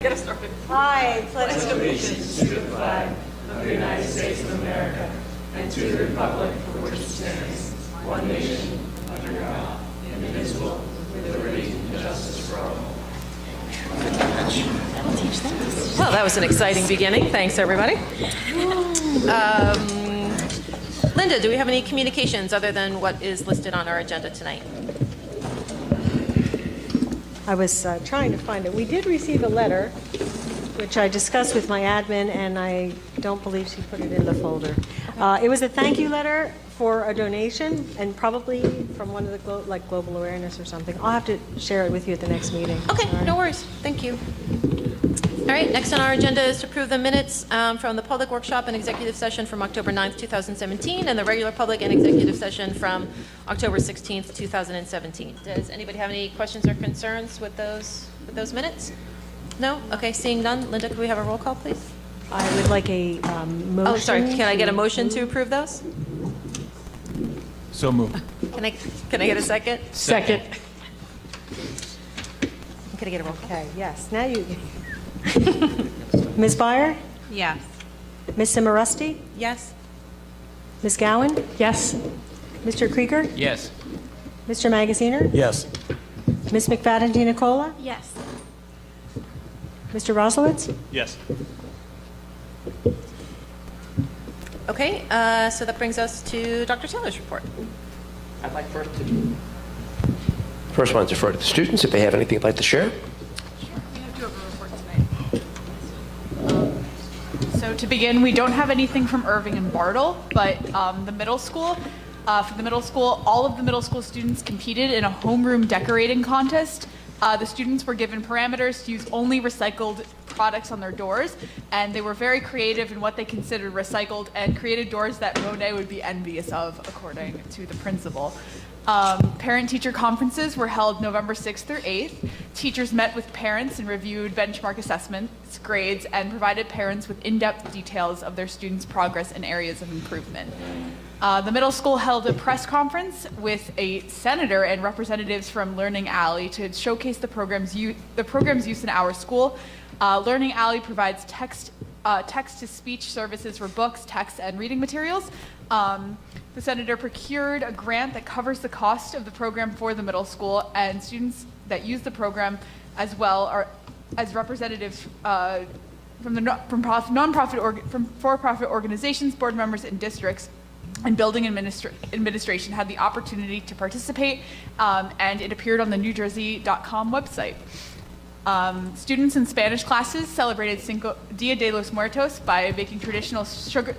Get us started. I pledge allegiance to the flag of the United States of America and to the republic for which it stands, one nation, under God, indivisible, with liberty and justice for all. Well, that was an exciting beginning. Thanks, everybody. Linda, do we have any communications other than what is listed on our agenda tonight? I was trying to find it. We did receive a letter, which I discussed with my admin, and I don't believe she put it in the folder. It was a thank you letter for a donation, and probably from one of the Global Awareness or something. I'll have to share it with you at the next meeting. Okay, All right. no worries. Thank you. All right, next on our agenda is to approve the minutes from the public workshop and executive session from October 9th, 2017, and the regular public and executive session from October 16th, 2017. Does anybody have any questions or concerns with those minutes? No? Okay, seeing none. Linda, could we have a roll call, please? I would like a motion. Oh, sorry. Can I get a motion to approve those? So moved. Can I get a second? Second. Can I get a roll call? Okay, yes. Now you. Ms. Byer? Yes. Ms. Cimarusti? Yes. Ms. Gowan? Yes. Mr. Krieger? Yes. Mr. Magaziner? Yes. Ms. McFadden Nicola? Yes. Mr. Roslowitz? Yes. Okay, so that brings us to Dr. Taylor's report. I'd like first one to refer to the students if they have anything they'd like to share. We do have a report tonight. So to begin, we don't have anything from Irving and Bartle, but the middle school, for the middle school, all of the middle school students competed in a homeroom decorating contest. The students were given parameters to use only recycled products on their doors, and they were very creative in what they considered recycled and created doors that Monet would be envious of, according to the principal. Parent-teacher conferences were held November 6th through 8th. Teachers met with parents and reviewed benchmark assessments, grades, and provided parents with in-depth details of their students' progress and areas of improvement. The middle school held a press conference with a senator and representatives from Learning Alley to showcase the program's use in our school. Learning Alley provides text-to-speech services for books, texts, and reading materials. The senator procured a grant that covers the cost of the program for the middle school, and students that use the program as well are as representatives from for-profit organizations, board members, and districts. And building administration had the opportunity to participate, and it appeared on the NewJersey.com website. Students in Spanish classes celebrated Cinco Dia de los Muertos by baking traditional sugar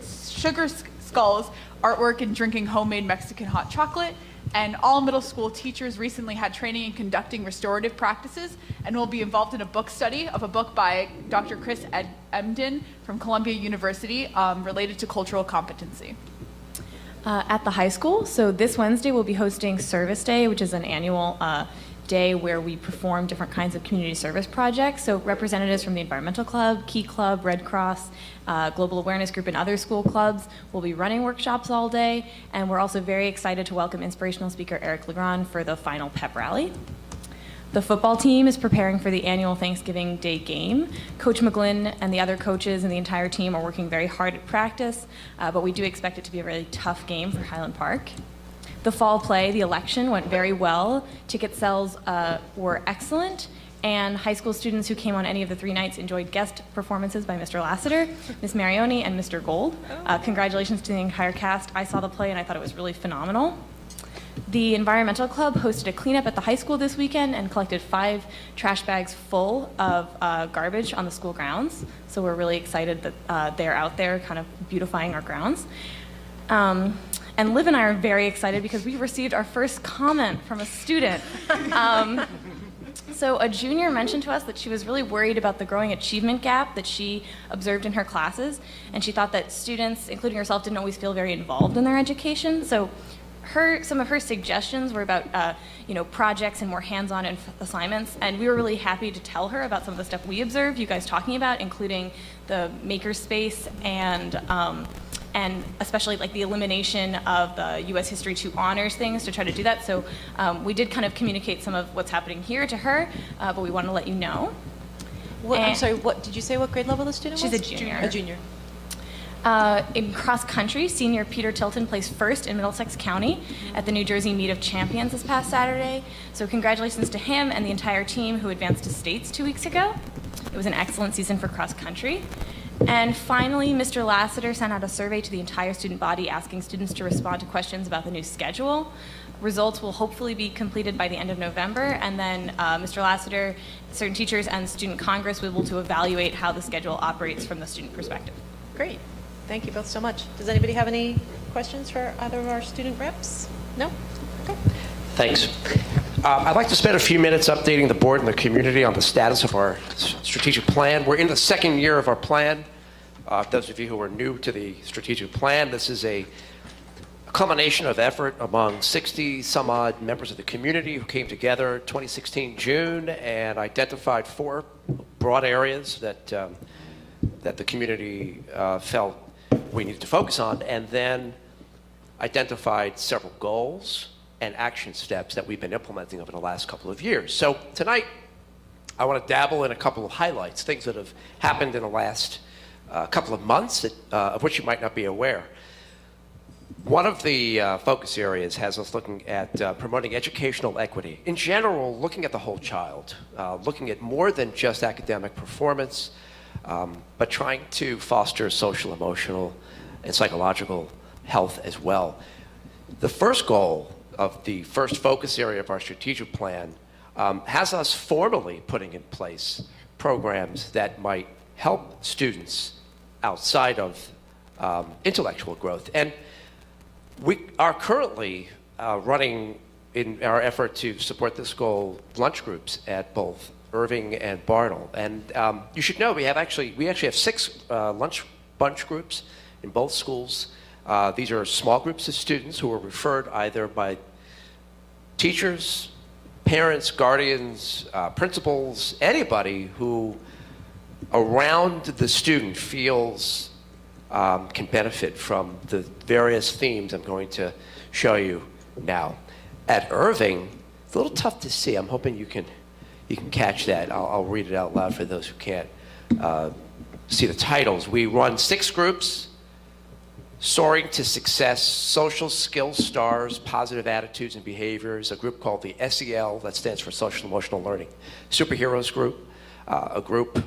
skulls, artwork, and drinking homemade Mexican hot chocolate. And all middle school teachers recently had training in conducting restorative practices and will be involved in a book study of a book by Dr. Chris Emden from Columbia University related to cultural competency. At the high school, so this Wednesday we'll be hosting Service Day, which is an annual day where we perform different kinds of community service projects. So representatives from the Environmental Club, Key Club, Red Cross, Global Awareness Group, and other school clubs will be running workshops all day. And we're also very excited to welcome inspirational speaker Eric Legrand for the final pep rally. The football team is preparing for the annual Thanksgiving Day game. Coach McGlynn and the other coaches and the entire team are working very hard at practice, but we do expect it to be a really tough game for Highland Park. The fall play, The Election, went very well. Ticket sales were excellent, and high school students who came on any of the 3 nights enjoyed guest performances by Mr. Lassiter, Ms. Marioni, and Mr. Gold. Congratulations to the entire cast. I saw the play and I thought it was really phenomenal. The Environmental Club hosted a cleanup at the high school this weekend and collected 5 trash bags full of garbage on the school grounds. So we're really excited that they're out there kind of beautifying our grounds. And Liv and I are very excited because we received our first comment from a student. So a junior mentioned to us that she was really worried about the growing achievement gap that she observed in her classes, and she thought that students, including herself, didn't always feel very involved in their education. So some of her suggestions were about projects and more hands-on assignments, and we were really happy to tell her about some of the stuff we observed you guys talking about, including the makerspace and especially like the elimination of the U.S. History 2 honors things to try to do that. So we did kind of communicate some of what's happening here to her, but we want to let you know. What, I'm And- sorry, what, did you say what grade level the student was? She's a junior. A junior. In cross country, senior Peter Tilton placed first in Middlesex County at the New Jersey Meet of Champions this past Saturday. So congratulations to him and the entire team who advanced to states 2 weeks ago. It was an excellent season for cross country. And finally, Mr. Lassiter sent out a survey to the entire student body asking students to respond to questions about the new schedule. Results will hopefully be completed by the end of November, and then Mr. Lassiter, certain teachers, and Student Congress will be able to evaluate how the schedule operates from the student perspective. Great. Thank you both so much. Does anybody have any questions for either of our student reps? No? Okay. Thanks. I'd like to spend a few minutes updating the board and the community on the status of our strategic plan. We're in the second year of our plan. Those of you who are new to the strategic plan, this is a culmination of effort among 60 some odd members of the community who came together 2016 June and identified 4 broad areas that the community felt we needed to focus on, and then identified several goals and action steps that we've been implementing over the last couple of years. So tonight, I want to dabble in a couple of highlights, things that have happened in the last couple of months of which you might not be aware. One of the focus areas has us looking at promoting educational equity. In general, looking at the whole child, looking at more than just academic performance, but trying to foster social, emotional, and psychological health as well. The first goal of the first focus area of our strategic plan has us formally putting in place programs that might help students outside of intellectual growth. And we are currently running, in our effort to support this goal, lunch groups at both Irving and Bartle. And you should know we actually have 6 lunch bunch groups in both schools. These are small groups of students who are referred either by teachers, parents, guardians, principals, anybody who around the student feels can benefit from the various themes I'm going to show you now. At Irving, it's a little tough to see. I'm hoping you can catch that. I'll read it out loud for those who can't see the titles. We run 6 groups: Soaring to Success, Social Skills Stars, Positive Attitudes and Behaviors, a group called the SEL, that stands for Social Emotional Learning, Superheroes group, a group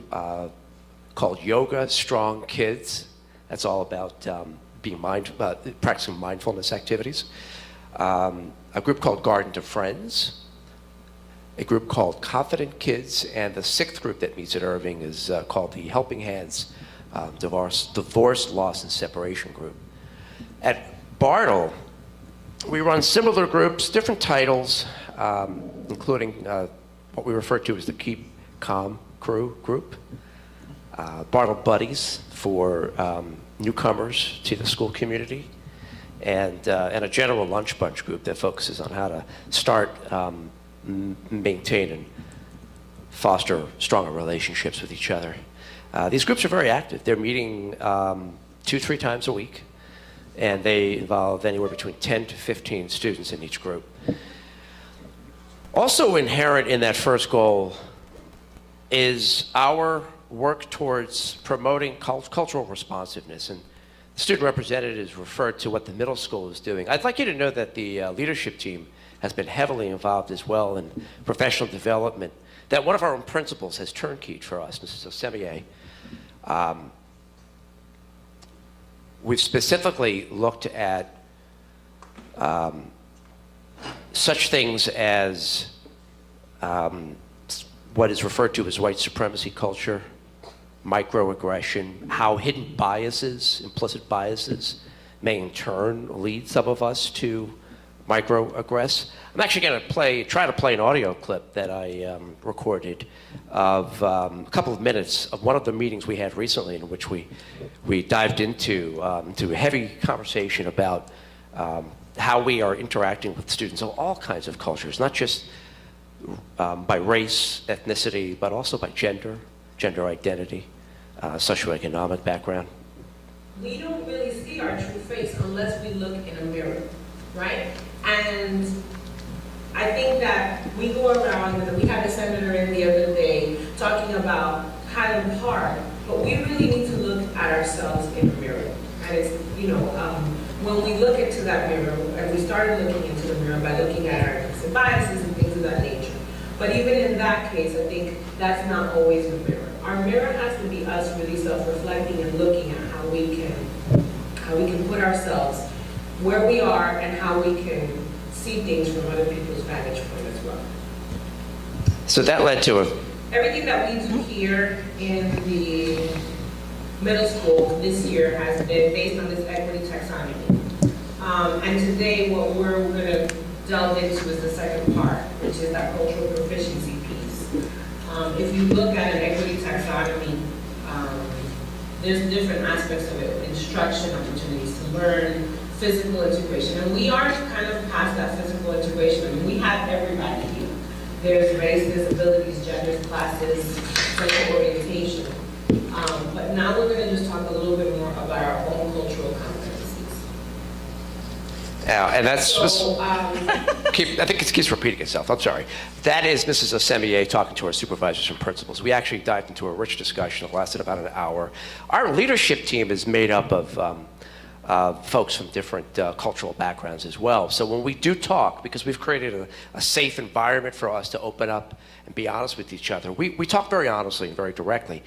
called Yoga Strong Kids. That's all about practicing mindfulness activities. A group called Garden to Friends, a group called Confident Kids, and the 6th group that meets at Irving is called the Helping Hands Divorce, Loss, and Separation group. At Bartle, we run similar groups, different titles, including what we refer to as the Keep Calm Crew group, Bartle Buddies for newcomers to the school community, and a general lunch bunch group that focuses on how to start, maintain, and foster stronger relationships with each other. These groups are very active. They're meeting 2-3 times a week, and they involve anywhere between 10 to 15 students in each group. Also inherent in that first goal is our work towards promoting cultural responsiveness, and the student representatives referred to what the middle school is doing. I'd like you to know that the leadership team has been heavily involved as well in professional development, that one of our own principals has turnkeyd for us, Mrs. Osemier. We've specifically looked at such things as what is referred to as white supremacy culture, microaggression, how hidden biases, implicit biases, may in turn lead some of us to microaggress. I'm actually going to try to play an audio clip that I recorded of a couple of minutes of one of the meetings we had recently in which we dived into a heavy conversation about how we are interacting with students of all kinds of cultures, not just by race, ethnicity, but also by gender identity, socioeconomic background. We don't really see our true face unless we look in a mirror, right? And I think that we go around, and we had a senator in the other day talking about Highland Park, but we really need to look at ourselves in a mirror. And it's, when we look into that mirror, and we started looking into the mirror by looking at our implicit biases and things of that nature. But even in that case, I think that's not always the mirror. Our mirror has to be us really self-reflecting and looking at how we can put ourselves where we are and how we can see things from other people's vantage point as well. So that led to Everything that we do here in the middle school this year has been based on this equity taxonomy. And today what we're going to delve into is the second part, which is that cultural proficiency piece. If you look at an equity taxonomy, there's different aspects of it: instruction, opportunities to learn, physical integration. And we are kind of past that physical integration. I mean, we have everybody here. There's race, disabilities, genders, classes, sexual orientation. But now we're going to just talk a little bit more about our own cultural competencies. and that's just, So, I think it keeps repeating itself. I'm sorry. That is Mrs. Osemier talking to our supervisors and principals. We actually dived into a rich discussion that lasted about an hour. Our leadership team is made up of folks from different cultural backgrounds as well. So when we do talk, because we've created a safe environment for us to open up and be honest with each other, we talk very honestly and very directly.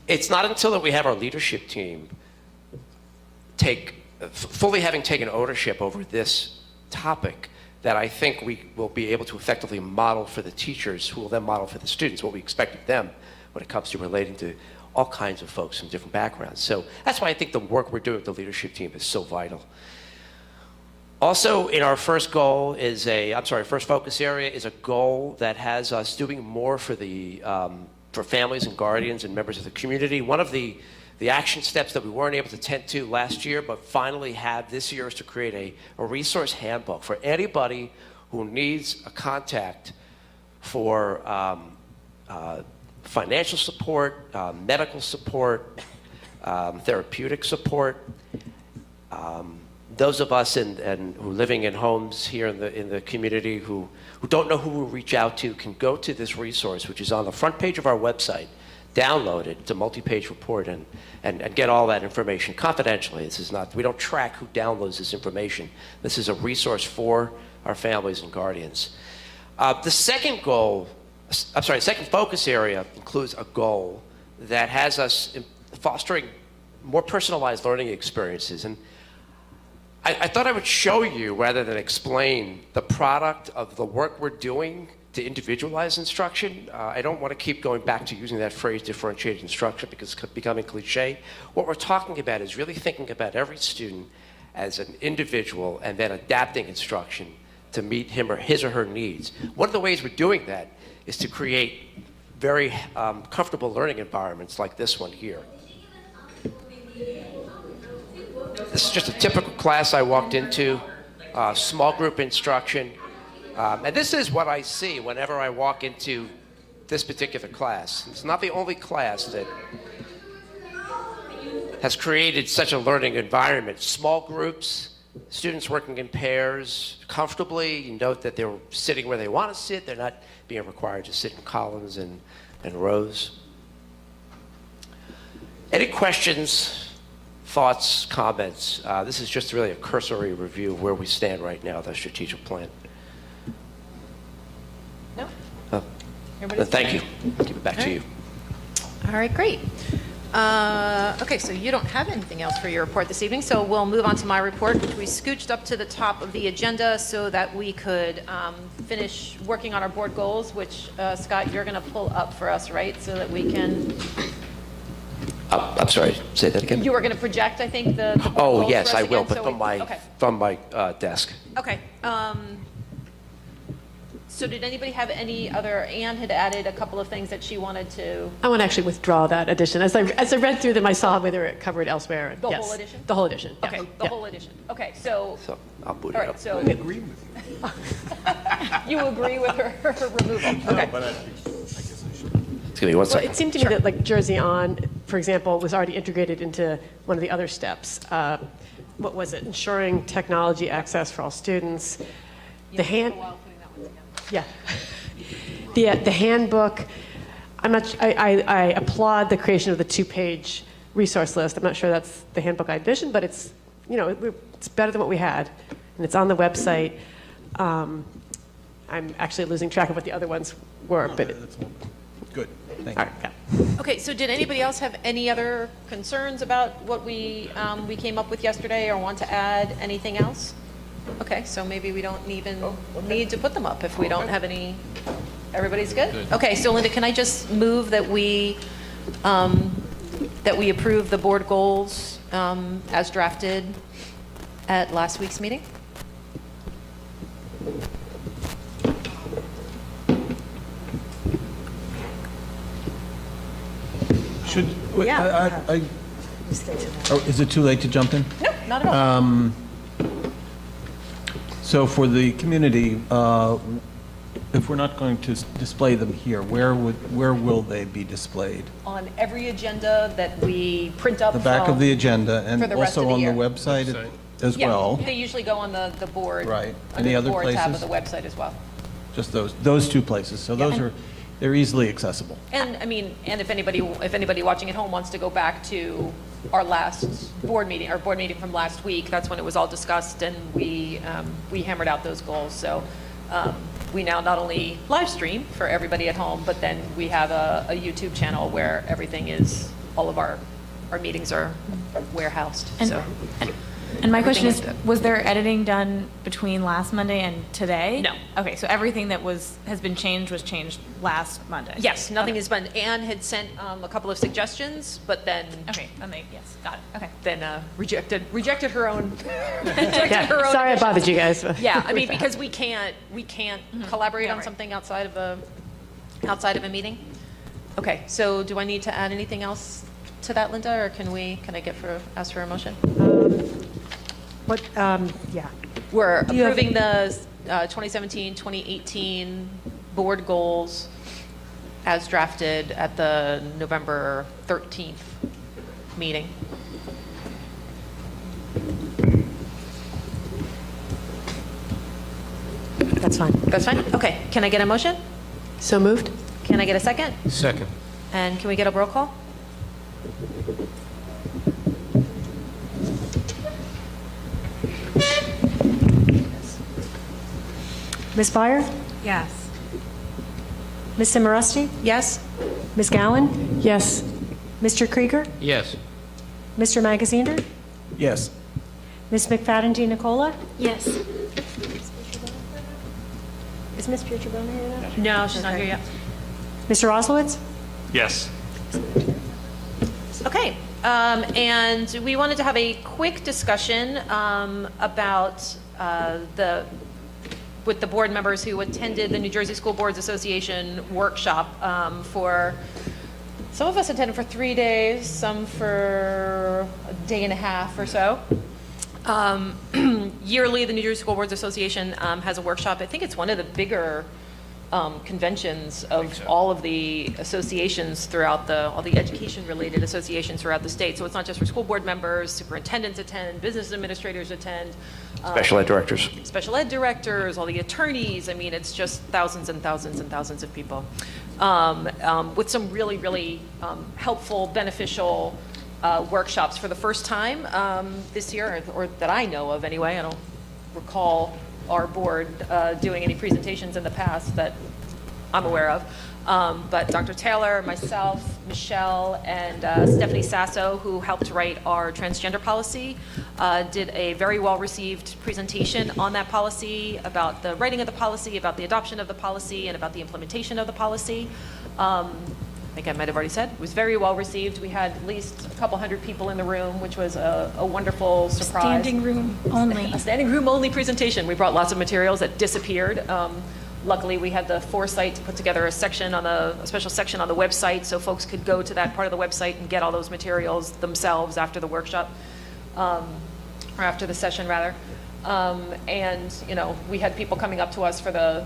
It's not until that we have our leadership team fully having taken ownership over this topic that I think we will be able to effectively model for the teachers, who will then model for the students what we expect of them when it comes to relating to all kinds of folks from different backgrounds. So that's why I think the work we're doing with the leadership team is so vital. Also, in our first goal first focus area is a goal that has us doing more for for families and guardians and members of the community. One of the action steps that we weren't able to tend to last year, but finally have this year, is to create a resource handbook for anybody who needs a contact for financial support, medical support, therapeutic support. Those of us who are living in homes here in the community who don't know who to reach out to can go to this resource, which is on the front page of our website, download it. It's a multi-page report and get all that information confidentially. We don't track who downloads this information. This is a resource for our families and guardians. The second focus area includes a goal that has us fostering more personalized learning experiences. And I thought I would show you, rather than explain, the product of the work we're doing to individualize instruction. I don't want to keep going back to using that phrase, differentiated instruction, because it's becoming cliche. What we're talking about is really thinking about every student as an individual and then adapting instruction to meet his or her needs. One of the ways we're doing that is to create very comfortable learning environments like this one here. This is just a typical class I walked into, small group instruction. And this is what I see whenever I walk into this particular class. It's not the only class that has created such a learning environment. Small groups, students working in pairs comfortably. You note that they're sitting where they want to sit. They're not being required to sit in columns and rows. Any questions, thoughts, comments? This is just really a cursory review of where we stand right now with our strategic plan. No? Thank you. I'll give it back to you. All right, great. Okay, so you don't have anything else for your report this evening, so we'll move on to my report, which we scooched up to the top of the agenda so that we could finish working on our board goals, which, Scott, you're going to pull up for us, right, so that we can... I'm sorry, say that again? You were going to project, I think, the board Oh, goals yes, for us I will, again, but so from my desk. Okay. So did anybody have any other, Anne had added a couple of things that she wanted to... I want to actually withdraw that addition. As I read through them, I saw whether it covered elsewhere. And The yes, whole edition? The whole edition. Okay, yes. the Yeah. whole edition. Okay, so... So I'll boot All it right, up. so... I agree with you. You agree with her removal? Okay. But I guess I should. It's going to be 1 Well, second. it seemed to me that like Jersey On, for example, was already integrated into one of the other steps. What was it? Ensuring technology access for all students. The hand. Yeah. The handbook, I'm not, I applaud the creation of the 2-page resource list. I'm not sure that's the handbook I envisioned, but it's, you know, it's better than what we had. And it's on the website. I'm actually losing track of what the other ones were, but. That's good. Thank All you. right, yeah. Okay, so did anybody else have any other concerns about what we came up with yesterday or want to add anything else? Okay, so maybe we don't even need to put them up if we don't have any, everybody's good? Okay, so Linda, can I just move that we approve the board goals as drafted at last week's meeting? Should, Yeah. I- Just stay to that. oh, is it too late to jump in? No, not at all. So for the community, if we're not going to display them here, where will they be displayed? On every agenda that we print up The back of from- the agenda and for the rest also of the on the year. website as Yeah, well? they usually go on the board. Right. Under Any the other board tab of places? the website as well. Just those two places. So those are, they're easily accessible. And, I mean, and if anybody watching at home wants to go back to our last board meeting, our board meeting from last week, that's when it was all discussed, and we hammered out those goals. So we now not only live stream for everybody at home, but then we have a YouTube channel where everything is, all of our meetings are warehoused, And, so. and my question is, Everything is was there editing done between last Monday and today? No. Okay, so everything that has been changed was changed last Monday? Yes, nothing has been, Anne had sent a couple of suggestions, but then. Okay, then yes, got it, okay. Then rejected her own. Yeah, her own sorry I additions. bothered you guys. Yeah, I mean, because we can't collaborate Yeah, on right. something outside of a meeting. Okay, so do I need to add anything else to that, Linda, or can I ask for a motion? What, yeah. We're Do you have approving the 2017, 2018 board goals as drafted at the November 13th meeting. That's fine. That's fine? Okay, can I get a motion? So moved? Can I get a second? Second. And can we get a roll call? Ms. Byer? Yes. Ms. Simorowski? Yes? Ms. Gowan? Yes. Mr. Krieger? Yes. Mr. Magaziner? Yes. Ms. McFadden Nicola? Yes. Is Ms. Pietrobone here now? No, she's not here yet. Mr. Oslowitz? Yes. Okay, and we wanted to have a quick discussion about with the board members who attended the New Jersey School Boards Association workshop some of us attended for 3 days, some for a day and a half or so. Yearly, the New Jersey School Boards Association has a workshop. I think it's one of the bigger conventions of all of the associations throughout all the education-related associations throughout the state. So it's not just for school board members, superintendents attend, business administrators attend. Special ed directors. Special ed directors, all the attorneys. I mean, it's just thousands and thousands and thousands of people with some really, really helpful, beneficial workshops for the first time this year, or that I know of anyway. I don't recall our board doing any presentations in the past that I'm aware of. But Dr. Taylor, myself, Michelle, and Stephanie Sasso, who helped write our transgender policy, did a very well-received presentation on that policy, about the writing of the policy, about the adoption of the policy, and about the implementation of the policy. I think I might have already said, it was very well-received. We had at least a couple hundred people in the room, which was a wonderful surprise. Standing room only. A standing room only presentation. We brought lots of materials that disappeared. Luckily, we had the foresight to put together a special section on the website so folks could go to that part of the website and get all those materials themselves after the workshop, or after the session rather. And, you know, we had people coming up to us for the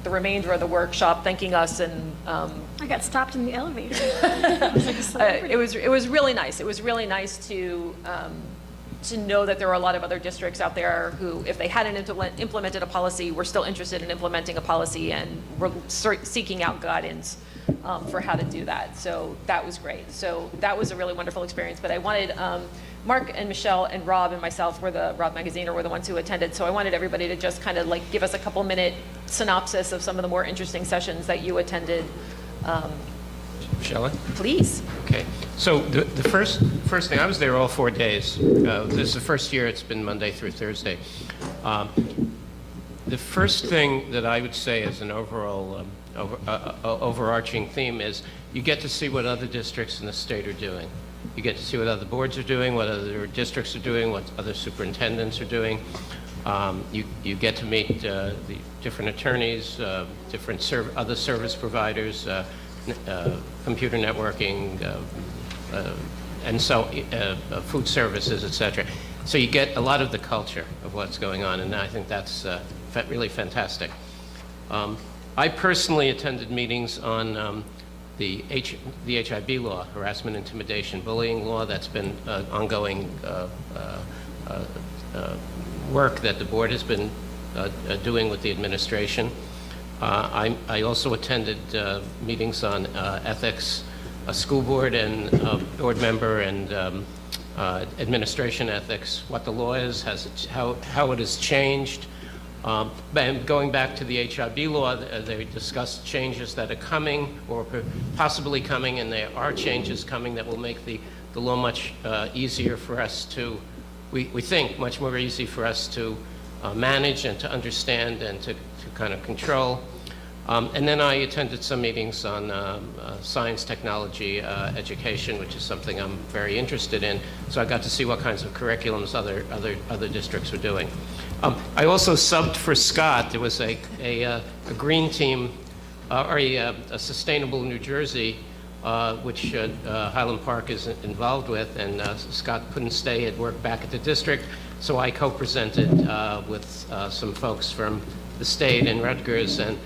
remainder of the workshop thanking us, and I got stopped in the elevator. it was really nice. It was really nice to know that there are a lot of other districts out there who, if they hadn't implemented a policy, were still interested in implementing a policy and were seeking out guidance for how to do that. So that was great. So that was a really wonderful experience. But I wanted Mark and Michelle and Rob and myself were the Rob Magaziner were the ones who attended. So I wanted everybody to just kind of like give us a couple minute synopsis of some of the more interesting sessions that you attended. Shall I? Please. Okay. So the first thing, I was there all 4 days. This is the first year it's been Monday through Thursday. The first thing that I would say as an overall overarching theme is you get to see what other districts in the state are doing. You get to see what other boards are doing, what other districts are doing, what other superintendents are doing. You get to meet the different attorneys, different other service providers, computer networking, and so food services, etc. So you get a lot of the culture of what's going on, and I think that's really fantastic. I personally attended meetings on the HIB law, harassment, intimidation, bullying law. That's been ongoing work that the board has been doing with the administration. I also attended meetings on ethics, a school board and board member and administration ethics, what the law is, how it has changed. And going back to the HIB law, they discussed changes that are coming or possibly coming, and there are changes coming that will make the law much easier for us to, we think, much more easy for us to manage and to understand and to kind of control. And then I attended some meetings on science, technology, education, which is something I'm very interested in. So I got to see what kinds of curriculums other districts were doing. I also subbed for Scott. There was a green team, or a Sustainable New Jersey, which Highland Park is involved with, and Scott couldn't stay at work back at the district, so I co-presented with some folks from the state and Rutgers, and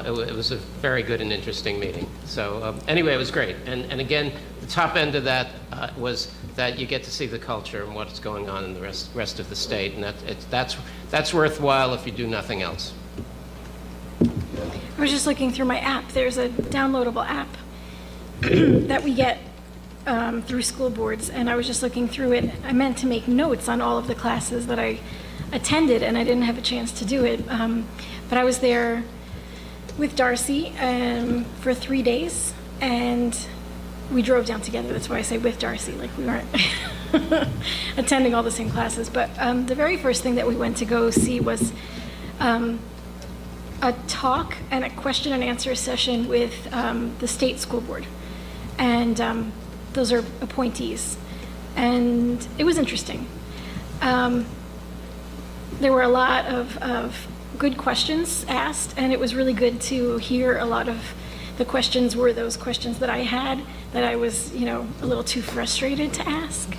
it was a very good and interesting meeting. So anyway, it was great. And again, the top end of that was that you get to see the culture and what's going on in the rest of the state, and that's worthwhile if you do nothing else. I was just looking through my app. There's a downloadable app that we get through school boards, and I was just looking through it. I meant to make notes on all of the classes that I attended, and I didn't have a chance to do it. But I was there with Darcy for 3 days, and we drove down together. That's why I say with Darcy, like we weren't attending all the same classes. But the very first thing that we went to go see was a talk and a question and answer session with the state school board. And those are appointees. And it was interesting. There were a lot of good questions asked, and it was really good to hear a lot of the questions were those questions that I had that I was, a little too frustrated to ask.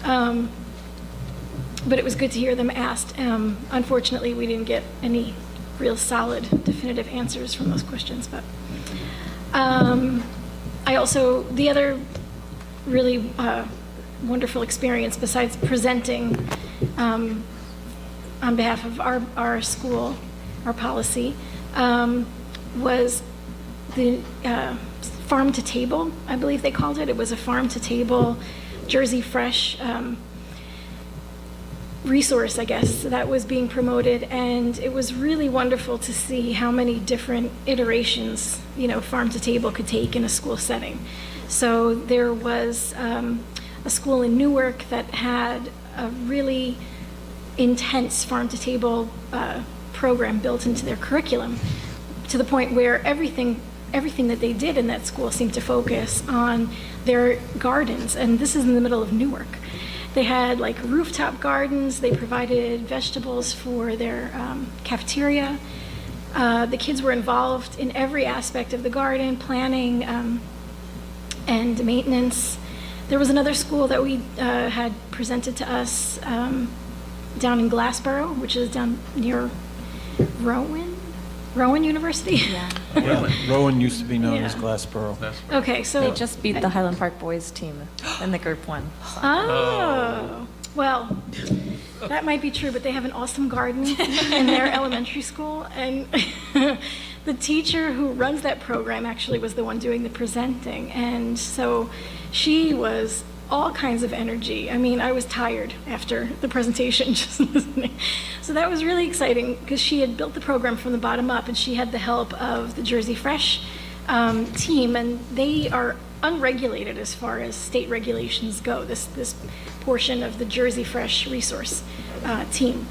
But it was good to hear them asked. Unfortunately, we didn't get any real solid, definitive answers from those questions. But the other really wonderful experience, besides presenting on behalf of our school, our policy, was the farm to table, I believe they called it. It was a farm to table, Jersey Fresh resource, I guess, that was being promoted, and it was really wonderful to see how many different iterations, farm to table could take in a school setting. So there was a school in Newark that had a really intense farm to table program built into their curriculum, to the point where everything that they did in that school seemed to focus on their gardens, and this is in the middle of Newark. They had like rooftop gardens. They provided vegetables for their cafeteria. The kids were involved in every aspect of the garden, planning and maintenance. There was another school that we had presented to us down in Glassboro, which is down near Rowan University. Yeah. Rowan used to be known as Glassboro. Okay, so They just beat the Highland Park boys team in the group one. Oh, well, that might be true, but they have an awesome garden in their elementary school, and the teacher who runs that program actually was the one doing the presenting. And so she was all kinds of energy. I mean, I was tired after the presentation just listening. So that was really exciting because she had built the program from the bottom up, and she had the help of the Jersey Fresh team, and they are unregulated as far as state regulations go, this portion of the Jersey Fresh resource team.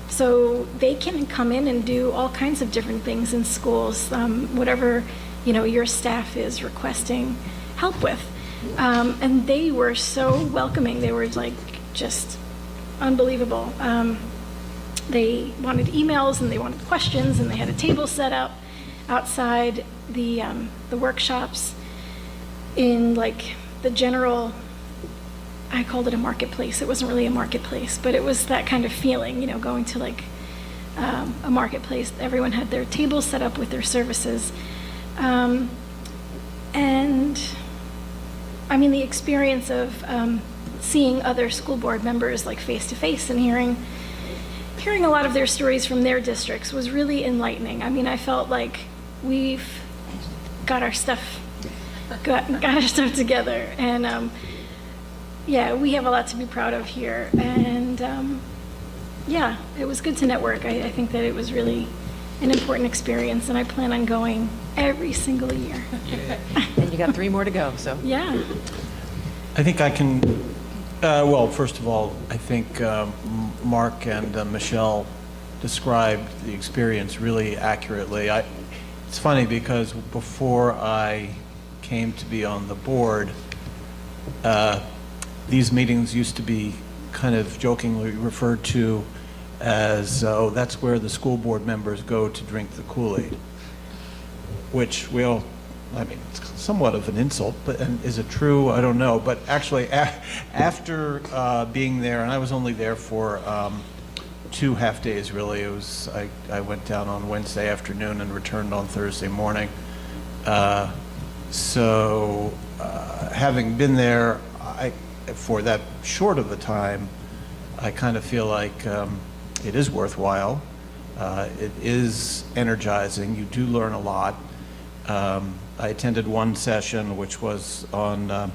So they can come in and do all kinds of different things in schools, whatever, your staff is requesting help with. And they were so welcoming. They were like just unbelievable. They wanted emails and they wanted questions, and they had a table set up outside the workshops in like the general, I called it a marketplace. It wasn't really a marketplace, but it was that kind of feeling, going to like a marketplace. Everyone had their tables set up with their services. And I mean, the experience of seeing other school board members like face to face and hearing a lot of their stories from their districts was really enlightening. I mean, I felt like we've got our stuff together, and yeah, we have a lot to be proud of here. And yeah, it was good to network. I think that it was really an important experience, and I plan on going every single year. And you got 3 more to go, so. Yeah. I think I can, well, first of all, I think Mark and Michelle described the experience really accurately. It's funny because before I came to be on the board, these meetings used to be kind of jokingly referred to as, oh, that's where the school board members go to drink the Kool-Aid, which I mean, it's somewhat of an insult, but and is it true? I don't know. But actually, after being there, and I was only there for 2 half days, really. It was I went down on Wednesday afternoon and returned on Thursday morning. So having been there, for that short of a time, I kind of feel like it is worthwhile. It is energizing. You do learn a lot. I attended one session which was on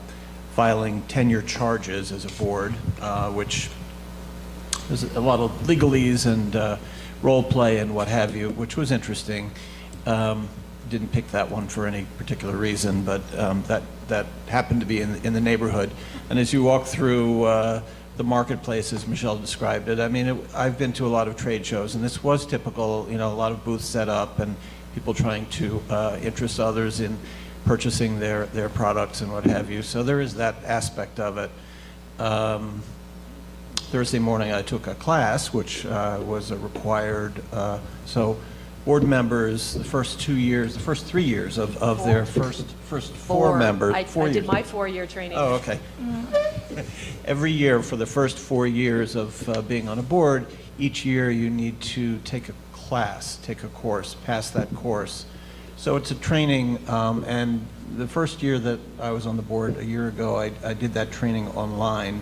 filing tenure charges as a board, which there's a lot of legalese and role play and what have you, which was interesting. Didn't pick that one for any particular reason, but that happened to be in the neighborhood. And as you walk through the marketplace, as Michelle described it, I mean, I've been to a lot of trade shows, and this was typical, a lot of booths set up and people trying to interest others in purchasing their products and what have you. So there is that aspect of it. Thursday morning I took a class, which was a required, so board members, the first 3 years of their first four members. I did my 4-year training. Oh, okay. Every year for the first 4 years of being on a board, each year you need to take a class, take a course, pass that course. So it's a training, and the first year that I was on the board a year ago, I did that training online.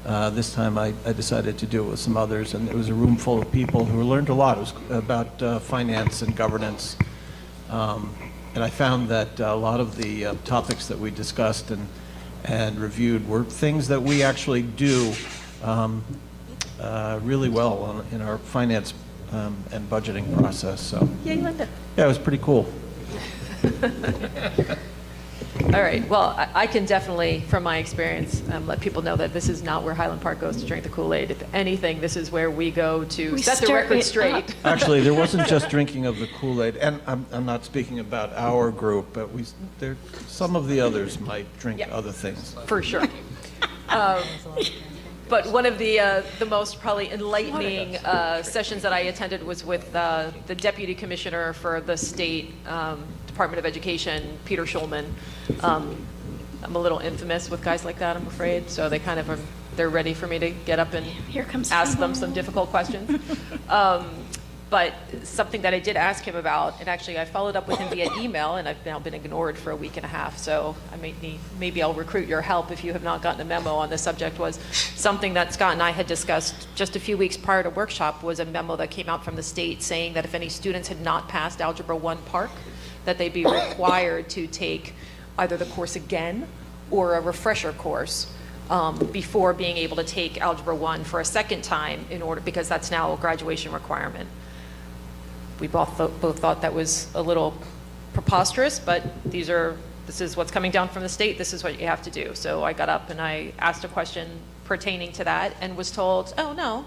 This time I decided to do it with some others, and it was a room full of people who learned a lot. It was about finance and governance. And I found that a lot of the topics that we discussed and reviewed were things that we actually do really well in our finance and budgeting process. So Yay, Linda. yeah, it was pretty cool. All right, well, I can definitely, from my experience, let people know that this is not where Highland Park goes to drink the Kool-Aid. If anything, this is where we go to set the stir record it straight. Actually, there wasn't just drinking of the Kool-Aid, and I'm not speaking about our group, but some of the others might drink Yeah. other things. For sure. But one of the most probably enlightening sessions that I attended was with the Deputy Commissioner for the State Department of Education, Peter Schulman. I'm a little infamous with guys like that, I'm afraid, so they kind of they're ready for me to get up and Here comes ask them trouble. some difficult questions. But something that I did ask him about, and actually I followed up with him via email, and I've now been ignored for a week and a half, so maybe I'll recruit your help if you have not gotten a memo on this subject, was something that Scott and I had discussed just a few weeks prior to workshop, was a memo that came out from the state saying that if any students had not passed Algebra 1 Park, that they'd be required to take either the course again or a refresher course before being able to take Algebra 1 for a second time because that's now a graduation requirement. We both thought that was a little preposterous, but this is what's coming down from the state. This is what you have to do. So I got up and I asked a question pertaining to that and was told, oh, no,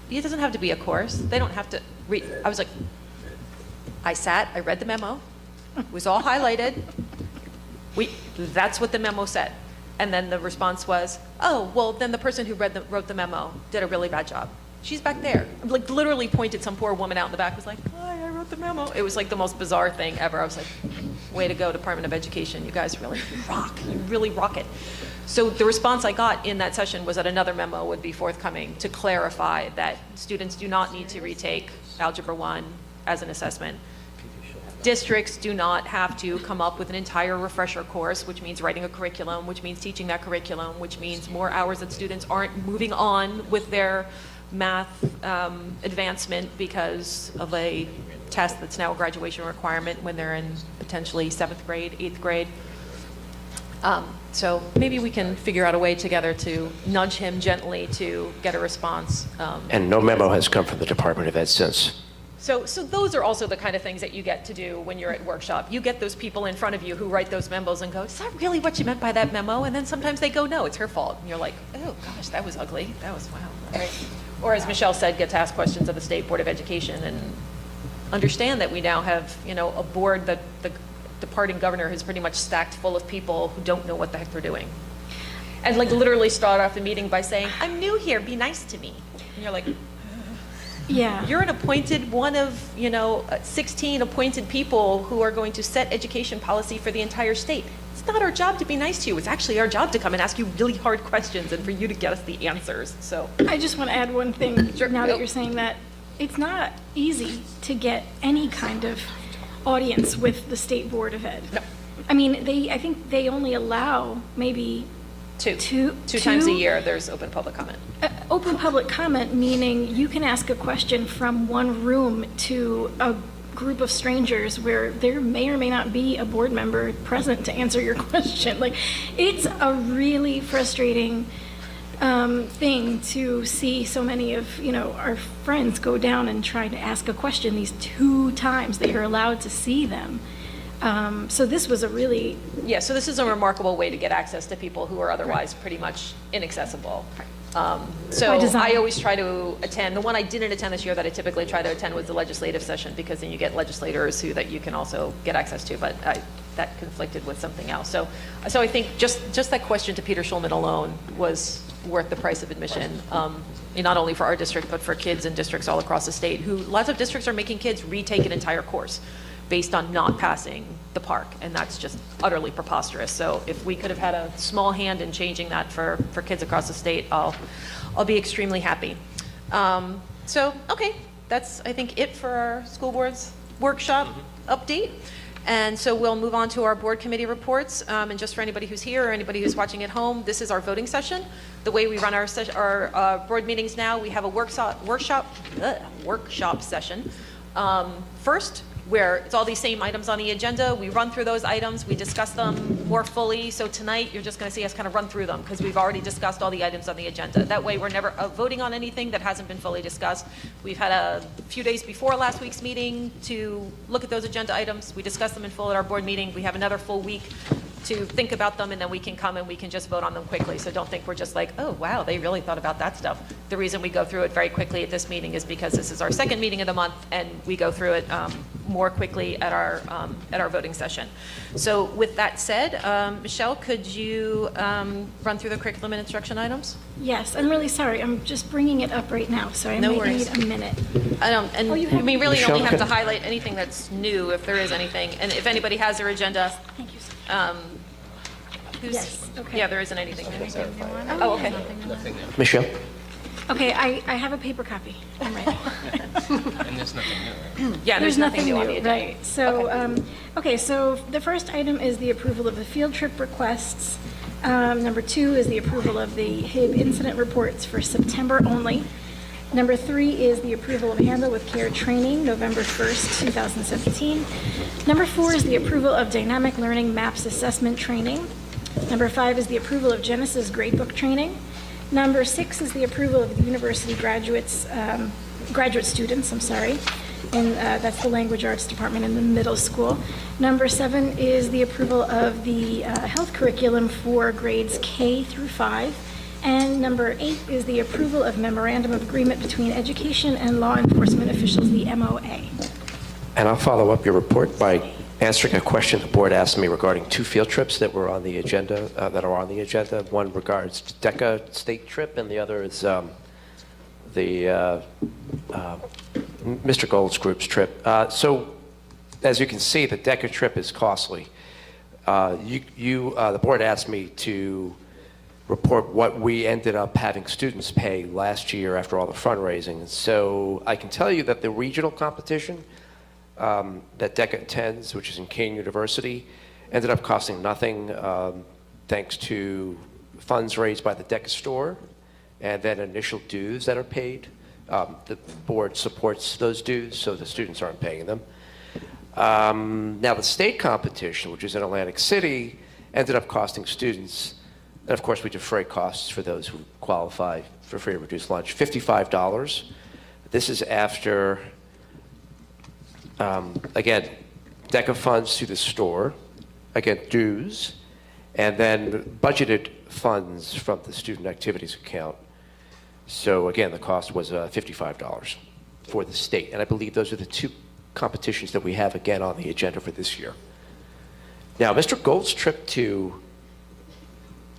it doesn't have to be a course. They don't have to read. I was like, I read the memo. It was all highlighted. That's what the memo said. And then the response was, oh, well, then the person who wrote the memo did a really bad job. She's back there. Like, literally pointed some poor woman out in the back, was like, hi, I wrote the memo. It was like the most bizarre thing ever. I was like, way to go, Department of Education. You guys really rock. You really rock it. So the response I got in that session was that another memo would be forthcoming to clarify that students do not need to retake Algebra 1 as an assessment. Districts do not have to come up with an entire refresher course, which means writing a curriculum, which means teaching that curriculum, which means more hours that students aren't moving on with their math advancement because of a test that's now a graduation requirement when they're in potentially 7th grade, 8th grade. So maybe we can figure out a way together to nudge him gently to get a response. And no memo has come from the Department of Ed since. So those are also the kind of things that you get to do when you're at workshop. You get those people in front of you who write those memos and go, is that really what you meant by that memo? And then sometimes they go, no, it's her fault. And you're like, oh gosh, that was ugly. That was, wow. Right. Or as Michelle said, get to ask questions of the State Board of Education and understand that we now have, a board that the departing governor has pretty much stacked full of people who don't know what the heck they're doing. And like literally start off the meeting by saying, I'm new here, be nice to me. And you're like, Yeah. you're an appointed one of, 16 appointed people who are going to set education policy for the entire state. It's not our job to be nice to you. It's actually our job to come and ask you really hard questions and for you to get us the answers. So I just want to add one thing now that you're saying that. It's not easy to get any kind of audience with the State Board of Ed. No. I mean, I think they only allow maybe two times a year there's open public comment. Open public comment, meaning you can ask a question from one room to a group of strangers where there may or may not be a board member present to answer your question. Like, it's a really frustrating thing to see so many of, our friends go down and try to ask a question these 2 times that you're allowed to see them. So this was a really... Yeah, so this is a remarkable way to get access to people who are otherwise pretty much inaccessible. So I always try to attend. The one I didn't attend this year that I typically try to attend was the legislative session, because then you get legislators that you can also get access to, but that conflicted with something else. So I think just that question to Peter Schulman alone was worth the price of admission, not only for our district, but for kids in districts all across the state, who lots of districts are making kids retake an entire course based on not passing the park, and that's just utterly preposterous. So if we could have had a small hand in changing that for kids across the state, I'll be extremely happy. So, okay, that's, I think, it for our school board's workshop update. And so we'll move on to our board committee reports. And just for anybody who's here or anybody who's watching at home, this is our voting session. The way we run our board meetings now, we have a workshop session. First, where it's all these same items on the agenda. We run through those items, we discuss them more fully. So tonight, you're just gonna see us kind of run through them because we've already discussed all the items on the agenda. That way, we're never voting on anything that hasn't been fully discussed. We've had a few days before last week's meeting to look at those agenda items. We discuss them in full at our board meeting. We have another full week to think about them, and then we can come and we can just vote on them quickly. So don't think we're just like, oh, wow, they really thought about that stuff. The reason we go through it very quickly at this meeting is because this is our second meeting of the month, and we go through it more quickly at our voting session. So with that said, Michelle, could you run through the curriculum and instruction items? Yes, I'm really sorry. I'm just bringing it up right now, so I No might worries. need a minute. We really Michelle, only have to could- highlight anything that's new, if there is anything. And if anybody has their agenda, Thank you so much. who's, Yes, okay. yeah, there isn't anything new. So. Oh, okay. Michelle? Okay, I have a paper copy. I'm ready. And there's nothing new, right? Yeah, there's nothing new on the agenda. Right, so, okay, so the first item is the approval of the field trip requests. Number 2 is the approval of the HIB incident reports for September only. Number 3 is the approval of Handle with Care training, November 1st, 2017. Number 4 is the approval of Dynamic Learning Maps assessment training. Number 5 is the approval of Genesis gradebook training. Number 6 is the approval of the university graduate students, and that's the language arts department in the middle school. Number 7 is the approval of the health curriculum for grades K through 5. And number 8 is the approval of memorandum of agreement between education and law enforcement officials, the MOA. And I'll follow up your report by answering a question the board asked me regarding 2 field trips that were on the agenda, that are on the agenda. One regards DECA state trip, and the other is Mr. Gold's group's trip. So, as you can see, the DECA trip is costly. The board asked me to report what we ended up having students pay last year after all the fundraising. So I can tell you that the regional competition that DECA attends, which is in Kean University, ended up costing nothing thanks to funds raised by the DECA store and then initial dues that are paid. The board supports those dues, so the students aren't paying them. Now the state competition, which is in Atlantic City, ended up costing students, and of course we defray costs for those who qualify for free or reduced lunch, $55. This is after, again, DECA funds to the store, again, dues, and then budgeted funds from the student activities account. So again, the cost was $55 for the state. And I believe those are the 2 competitions that we have again on the agenda for this year. Now, Mr. Gold's trip to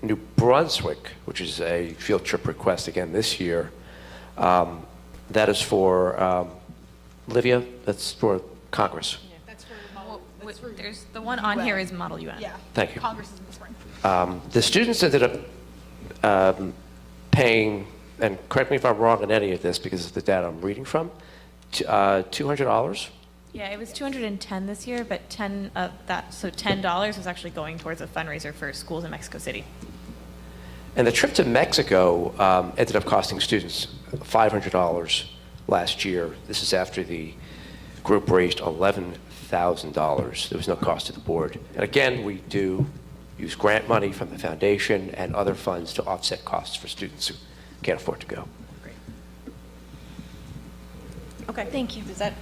New Brunswick, which is a field trip request again this year, that is for Livia, that's for Congress. There's the one on here is Model UN. Yeah. Thank you. Congress is in the spring. The students ended up paying, and correct me if I'm wrong on any of this because of the data I'm reading from, $200. Yeah, it was 210 this year, but 10 of that, so $10 was actually going towards a fundraiser for schools in Mexico City. And the trip to Mexico ended up costing students $500 last year. This is after the group raised $11,000. There was no cost to the board. And again, we do use grant money from the foundation and other funds to offset costs for students who can't afford to go. Okay. Thank you. Is that,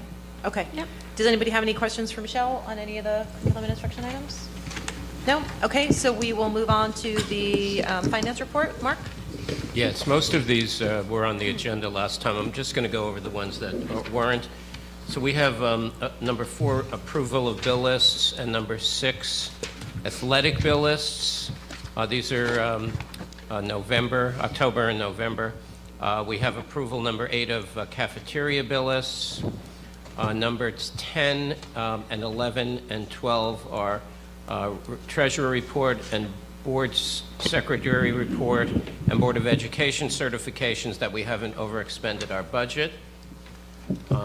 okay. Yep. Does anybody have any questions for Michelle on any of the curriculum and instruction items? No? Okay, so we will move on to the finance report. Mark? Yes, most of these were on the agenda last time. I'm just going to go over the ones that weren't. So we have number 4, approval of bill lists, and number 6, athletic bill lists. These are October and November. We have approval number 8 of cafeteria bill lists. Numbers 10 and 11 and 12 are treasurer report and board secretary report and Board of Education certifications that we haven't overexpended our budget.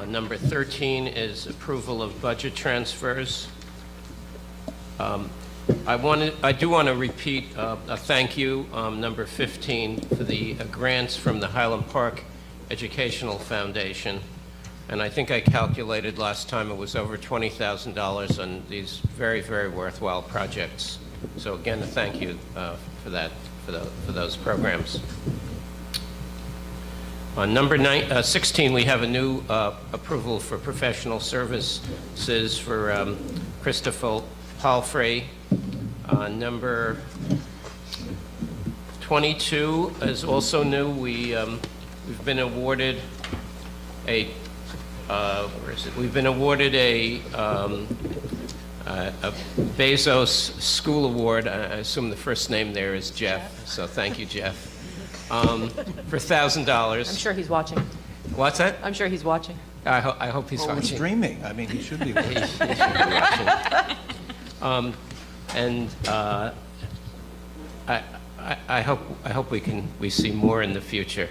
Number 13 is approval of budget transfers. I do want to repeat a thank you, number 15, for the grants from the Highland Park Educational Foundation. And I think I calculated last time it was over $20,000 on these very, very worthwhile projects. So again, a thank you for that, for those programs. On number 16, we have a new approval for professional services for Christopher Palfrey. Number 22 is also new. We've been awarded a We've been awarded a Bezos School Award. I assume the first name there is Jeff. So thank you, Jeff. For $1,000. I'm sure he's watching. What's that? I'm sure he's watching. I hope he's Well, he's watching. streaming. I mean, he should be. He should be watching. I hope we see more in the future.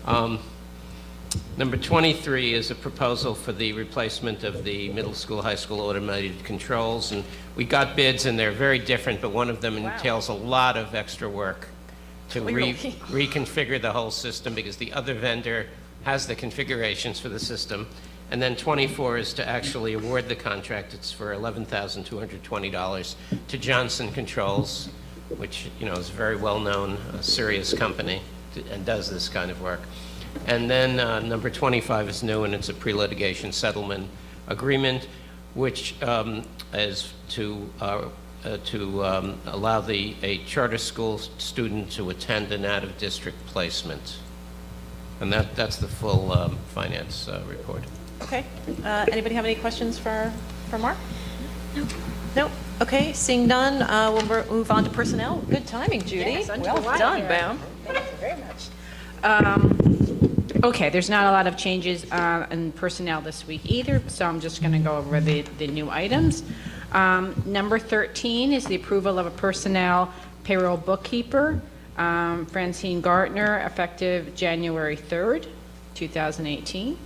Number 23 is a proposal for the replacement of the middle school, high school automated controls. And we got bids, and they're very different, but one of them entails a lot of extra work to reconfigure the whole system because the other vendor has the configurations for the system. And then 24 is to actually award the contract. It's for $11,220 to Johnson Controls, which, you know, is a very well-known, serious company and does this kind of work. And then number 25 is new, and it's a pre-litigation settlement agreement, which is to allow a charter school student to attend an out-of-district placement. And that's the full finance report. Okay. Anybody have any questions for Mark? No. Okay, seeing none, we'll move on to personnel. Good timing, Judy. Yes, Well done, Bam. Thank you very much. Okay, there's not a lot of changes in personnel this week either, so I'm just going to go over the new items. Number 13 is the approval of a personnel payroll bookkeeper, Francine Gartner, effective January 3rd, 2018.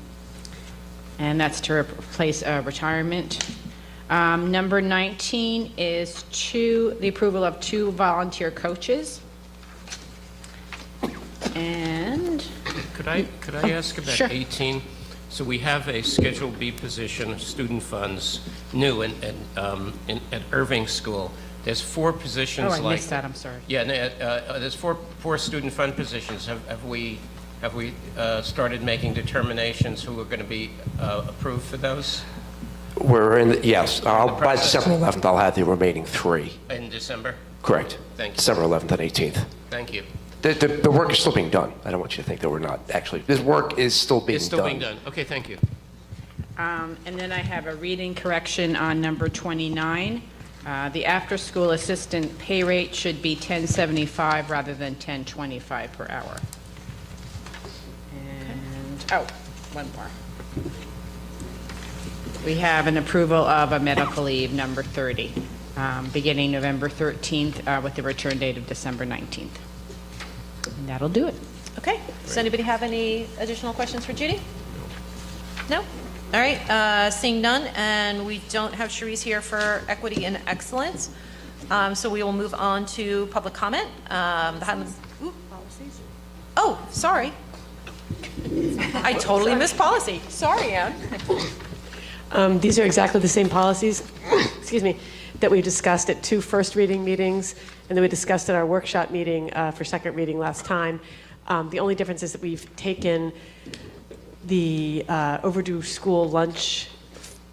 And that's to replace retirement. Number 19 is the approval of 2 volunteer coaches. And Could I ask about Sure. 18? So we have a Schedule B position of student funds new at Irving School. There's 4 positions. oh, I missed that. I'm sorry. Yeah, there's four student fund positions. Have we started making determinations who are going to be approved for those Yes, by December 11th, I'll have the remaining 3. in December? Correct. Thank you. December 11th and 18th. Thank you. The work is still being done. I don't want you to think that we're not actually. This work is still being done. It's still being done. Okay, thank you. And then I have a reading correction on number 29. The after-school assistant pay rate should be $10.75 rather than $10.25 per hour. And, one more. We have an approval of a medical leave, number 30, beginning November 13th with the return date of December 19th. And that'll do it. Okay. Does anybody have any additional questions for Judy? No? All right. Seeing none, and we don't have Cherise here for equity and excellence. So we will move on to public comment. Policies. Oh, sorry. I totally missed policy. Sorry, Ann. These are exactly the same policies, excuse me, that we discussed at 2 first reading meetings, and then we discussed at our workshop meeting for second reading last time. The only difference is that we've taken the overdue school lunch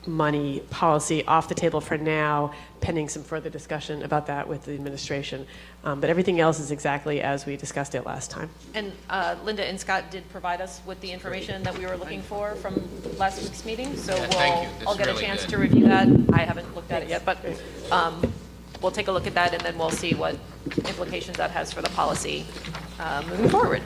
money policy off the table for now, pending some further discussion about that with the administration. But everything else is exactly as we discussed it last time. And Linda and Scott did provide us with the information that we were looking for from last week's meeting, so Yeah, thank you. That's I'll get a really chance good. to review that. I haven't looked at it yet, but we'll take a look at that, and then we'll see what implications that has for the policy moving forward.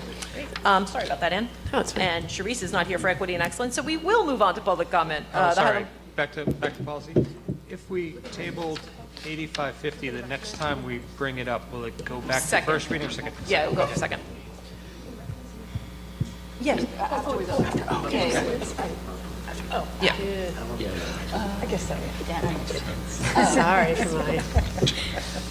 Sorry about that, Ann. Oh, it's fine. And Sharice is not here for equity and excellence, so we will move on to public comment. The Sorry, Highland- back to policy. If we tabled 8550, the next time we bring it up, will it go back to Second. first reading or second? Yeah, we'll go for second. Yes. Okay. Oh, yeah. I guess so. Sorry for mine.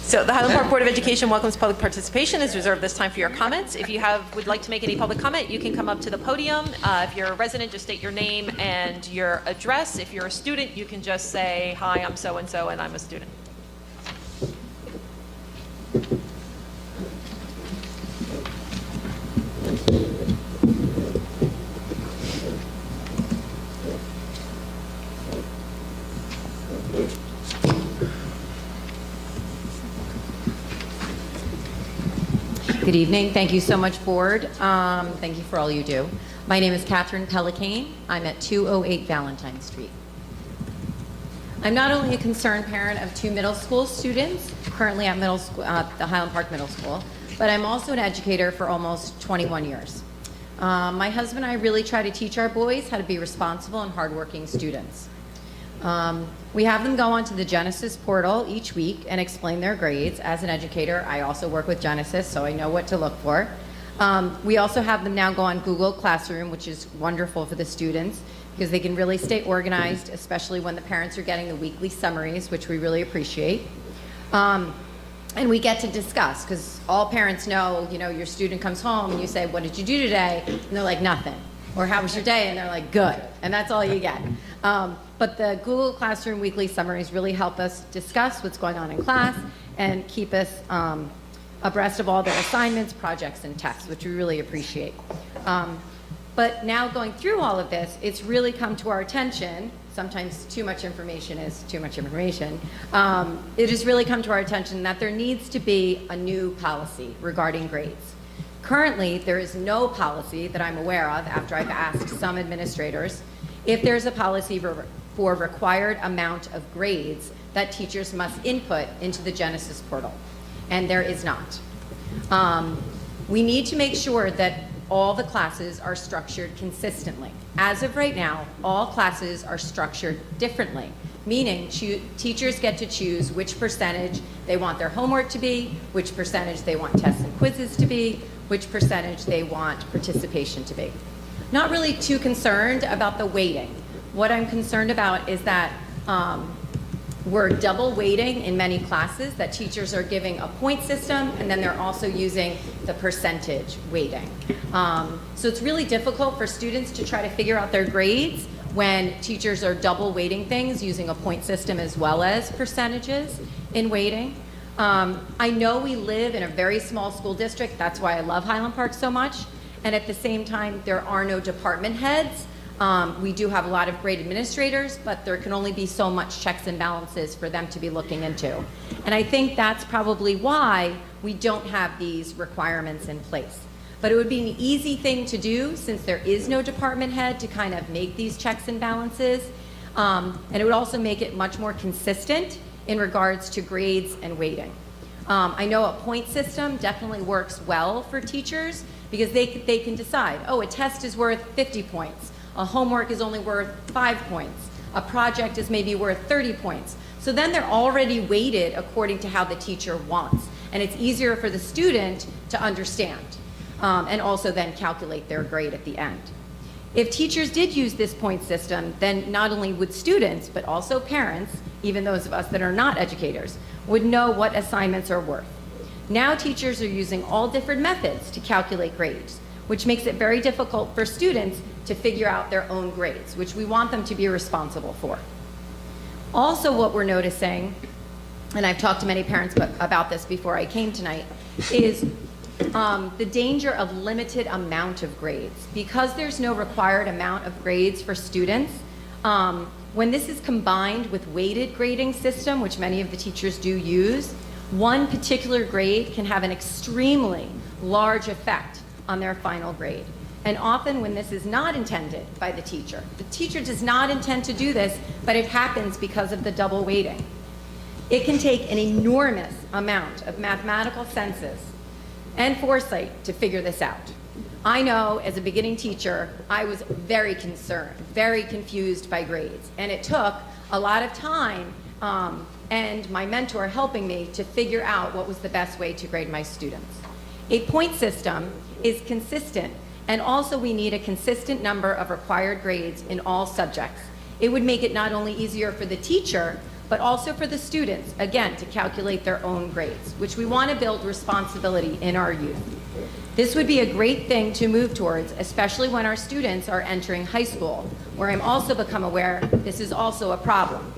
So the Highland Park Board of Education welcomes public participation. Is reserved this time for your comments. If you would like to make any public comment, you can come up to the podium. If you're a resident, just state your name and your address. If you're a student, you can just say, "Hi, I'm so-and-so, and I'm a student." Good evening. Thank you so much, Board. Thank you for all you do. My name is Catherine Pellicane. I'm at 208 Valentine Street. I'm not only a concerned parent of 2 middle school students, currently at the Highland Park Middle School, but I'm also an educator for almost 21 years. My husband and I really try to teach our boys how to be responsible and hardworking students. We have them go onto the Genesis portal each week and explain their grades. As an educator, I also work with Genesis, so I know what to look for. We also have them now go on Google Classroom, which is wonderful for the students because they can really stay organized, especially when the parents are getting the weekly summaries, which we really appreciate. And we get to discuss, because all parents know, your student comes home and you say, what did you do today? And they're like, nothing. Or how was your day? And they're like, good. And that's all you get. But the Google Classroom weekly summaries really help us discuss what's going on in class and keep us abreast of all their assignments, projects, and tests, which we really appreciate. But now going through all of this, it's really come to our attention. Sometimes too much information is too much information. It has really come to our attention that there needs to be a new policy regarding grades. Currently, there is no policy that I'm aware of, after I've asked some administrators, if there's a policy for required amount of grades that teachers must input into the Genesis portal, and there is not. We need to make sure that all the classes are structured consistently. As of right now, all classes are structured differently, meaning teachers get to choose which percentage they want their homework to be, which percentage they want tests and quizzes to be, which percentage they want participation to be. Not really too concerned about the weighting. What I'm concerned about is that we're double weighting in many classes, that teachers are giving a point system and then they're also using the percentage weighting. So it's really difficult for students to try to figure out their grades when teachers are double weighting things using a point system as well as percentages in weighting. I know we live in a very small school district. That's why I love Highland Park so much. And at the same time, there are no department heads. We do have a lot of great administrators, but there can only be so much checks and balances for them to be looking into. And I think that's probably why we don't have these requirements in place. But it would be an easy thing to do, since there is no department head, to kind of make these checks and balances. And it would also make it much more consistent in regards to grades and weighting. I know a point system definitely works well for teachers because they can decide, oh, a test is worth 50 points. A homework is only worth 5 points. A project is maybe worth 30 points. So then they're already weighted according to how the teacher wants. And it's easier for the student to understand and also then calculate their grade at the end. If teachers did use this point system, then not only would students, but also parents, even those of us that are not educators, would know what assignments are worth. Now teachers are using all different methods to calculate grades, which makes it very difficult for students to figure out their own grades, which we want them to be responsible for. Also, what we're noticing, and I've talked to many parents about this before I came tonight, is the danger of limited amount of grades. Because there's no required amount of grades for students, when this is combined with weighted grading system, which many of the teachers do use, one particular grade can have an extremely large effect on their final grade. And often when this is not intended by the teacher does not intend to do this, but it happens because of the double weighting. It can take an enormous amount of mathematical senses and foresight to figure this out. I know as a beginning teacher, I was very concerned, very confused by grades. And it took a lot of time and my mentor helping me to figure out what was the best way to grade my students. A point system is consistent, and also we need a consistent number of required grades in all subjects. It would make it not only easier for the teacher, but also for the students, again, to calculate their own grades, which we want to build responsibility in our youth. This would be a great thing to move towards, especially when our students are entering high school, where I'm also become aware this is also a problem.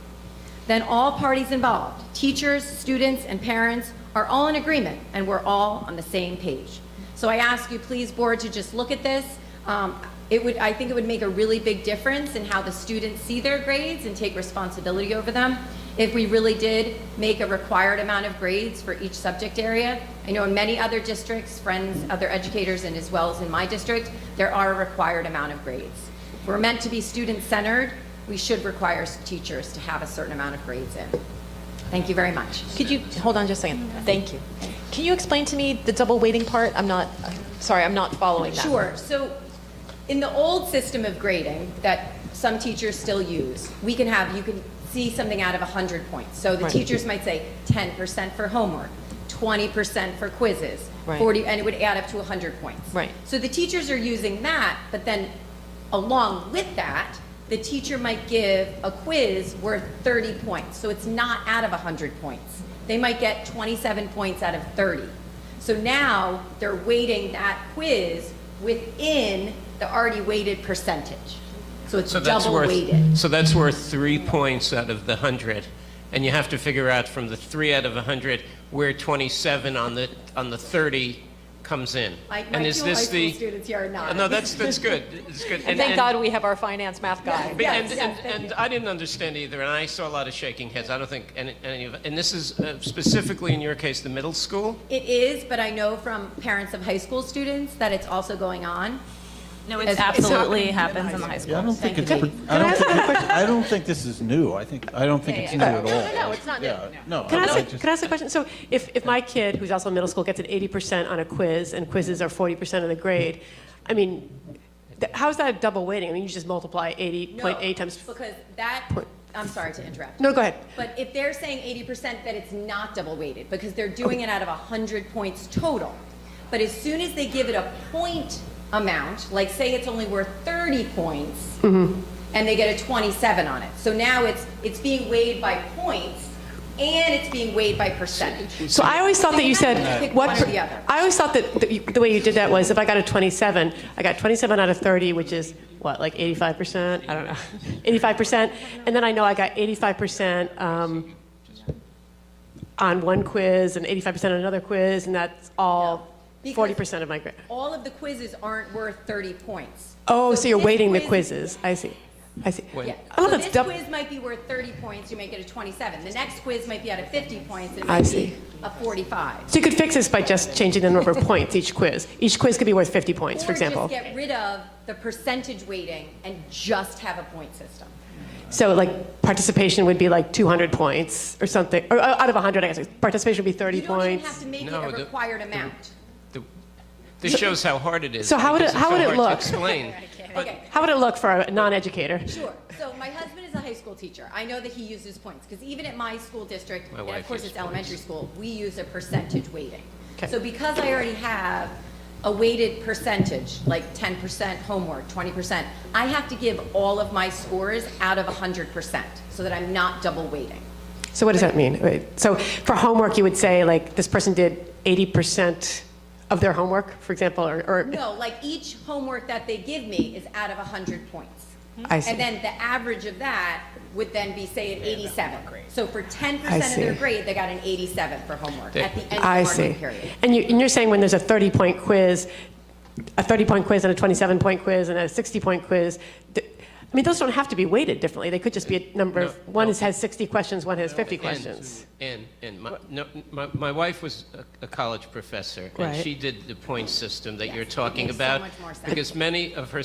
Then all parties involved, teachers, students, and parents, are all in agreement, and we're all on the same page. So I ask you, please, board, to just look at this. I think it would make a really big difference in how the students see their grades and take responsibility over them if we really did make a required amount of grades for each subject area. I know in many other districts, friends, other educators, and as well as in my district, there are a required amount of grades. If we're meant to be student-centered, we should require teachers to have a certain amount of grades in. Thank you very much. Could you, hold on just a second. Thank you. Can you explain to me the double weighting part? I'm not following that. Sure. So in the old system of grading that some teachers still use, you can see something out of 100 points. So the teachers might say 10% for homework, 20% for quizzes, Right. 40, and it would add up to 100 points. Right. So the teachers are using that, but then along with that, the teacher might give a quiz worth 30 points. So it's not out of 100 points. They might get 27 points out of 30. So now they're weighting that quiz within the already weighted percentage. So it's double weighted. So that's worth 3 points out of the 100, and you have to figure out from the 3 out of 100 where 27 on the 30 comes in. My And two is high this school the? students here are not. No, that's good. It's good. And thank God we have our finance math guy. And I didn't understand either, and I saw a lot of shaking heads. I don't think any of it. And this is specifically in your case, the middle school? It is, but I know from parents of high school students that it's also going on. No, It's absolutely happens in the high school. Yeah, I don't think it's, Thank you. I don't think this is new. I don't think it's new at all. No, it's not new. Yeah, no. Can I just- ask a question? So if my kid, who's also in middle school, gets an 80% on a quiz, and quizzes are 40% of the grade, I mean, how's that double weighting? I mean, you just multiply 80.8 times... Because that, I'm sorry to interrupt. No, go ahead. But if they're saying 80%, that it's not double weighted because they're doing it out of 100 points total. But as soon as they give it a point amount, like say it's only worth 30 points, and they get a 27 on it. So now it's being weighed by points and it's being weighed by percentage. So I always thought that you said Pick one or the other. I always thought that the way you did that was if I got a 27, I got 27 out of 30, which is what, like 85%? I don't know, 85%, and then I know I got 85% on one quiz and 85% on another quiz, and that's all Because 40% of my grade. all of the quizzes aren't worth 30 points. Oh, so you're this weighting the quiz- quizzes. I see. I see. Yeah. Oh, So that's this double. quiz might be worth 30 points, you may get a 27. The next quiz might be out of 50 points, and it I might see. be a 45. So you could fix this by just changing the number of points each quiz. Each quiz could be worth 50 points, for example. Or just get rid of the percentage weighting and just have a point system. So like participation would be like 200 points or something, or out of 100, I guess. Participation would be 30 You don't even points. have to make No, it a required amount. This shows how hard it is. So how would because it- how it's so would it hard to look? explain. Okay. How would it look for a non-educator? Sure. So my husband is a high school teacher. I know that he uses points because even at my school district, My and wife of course uses it's elementary school, we use a percentage weighting. Okay. So because I already have a weighted percentage, like 10% homework, 20%, I have to give all of my scores out of 100% so that I'm not double weighting. So what does that mean? Wait, so for homework, you would say like this person did 80% of their homework, for example, or No, like each homework that they give me is out of 100 points. I see. And then the average of that would then be, say, an 87. So for 10% I of their see. grade, they got an 87 for homework They- at the end of I the marking see. period. And you're saying when there's a 30-point quiz, a 30-point quiz and a 27-point quiz and a 60-point quiz, I mean, those don't have to be weighted differently. They could just be a number of, one has 60 questions, one has 50 questions. And my wife was a college professor, and Right. she did the point system that you're talking makes so about. much more sense. Because many of her, I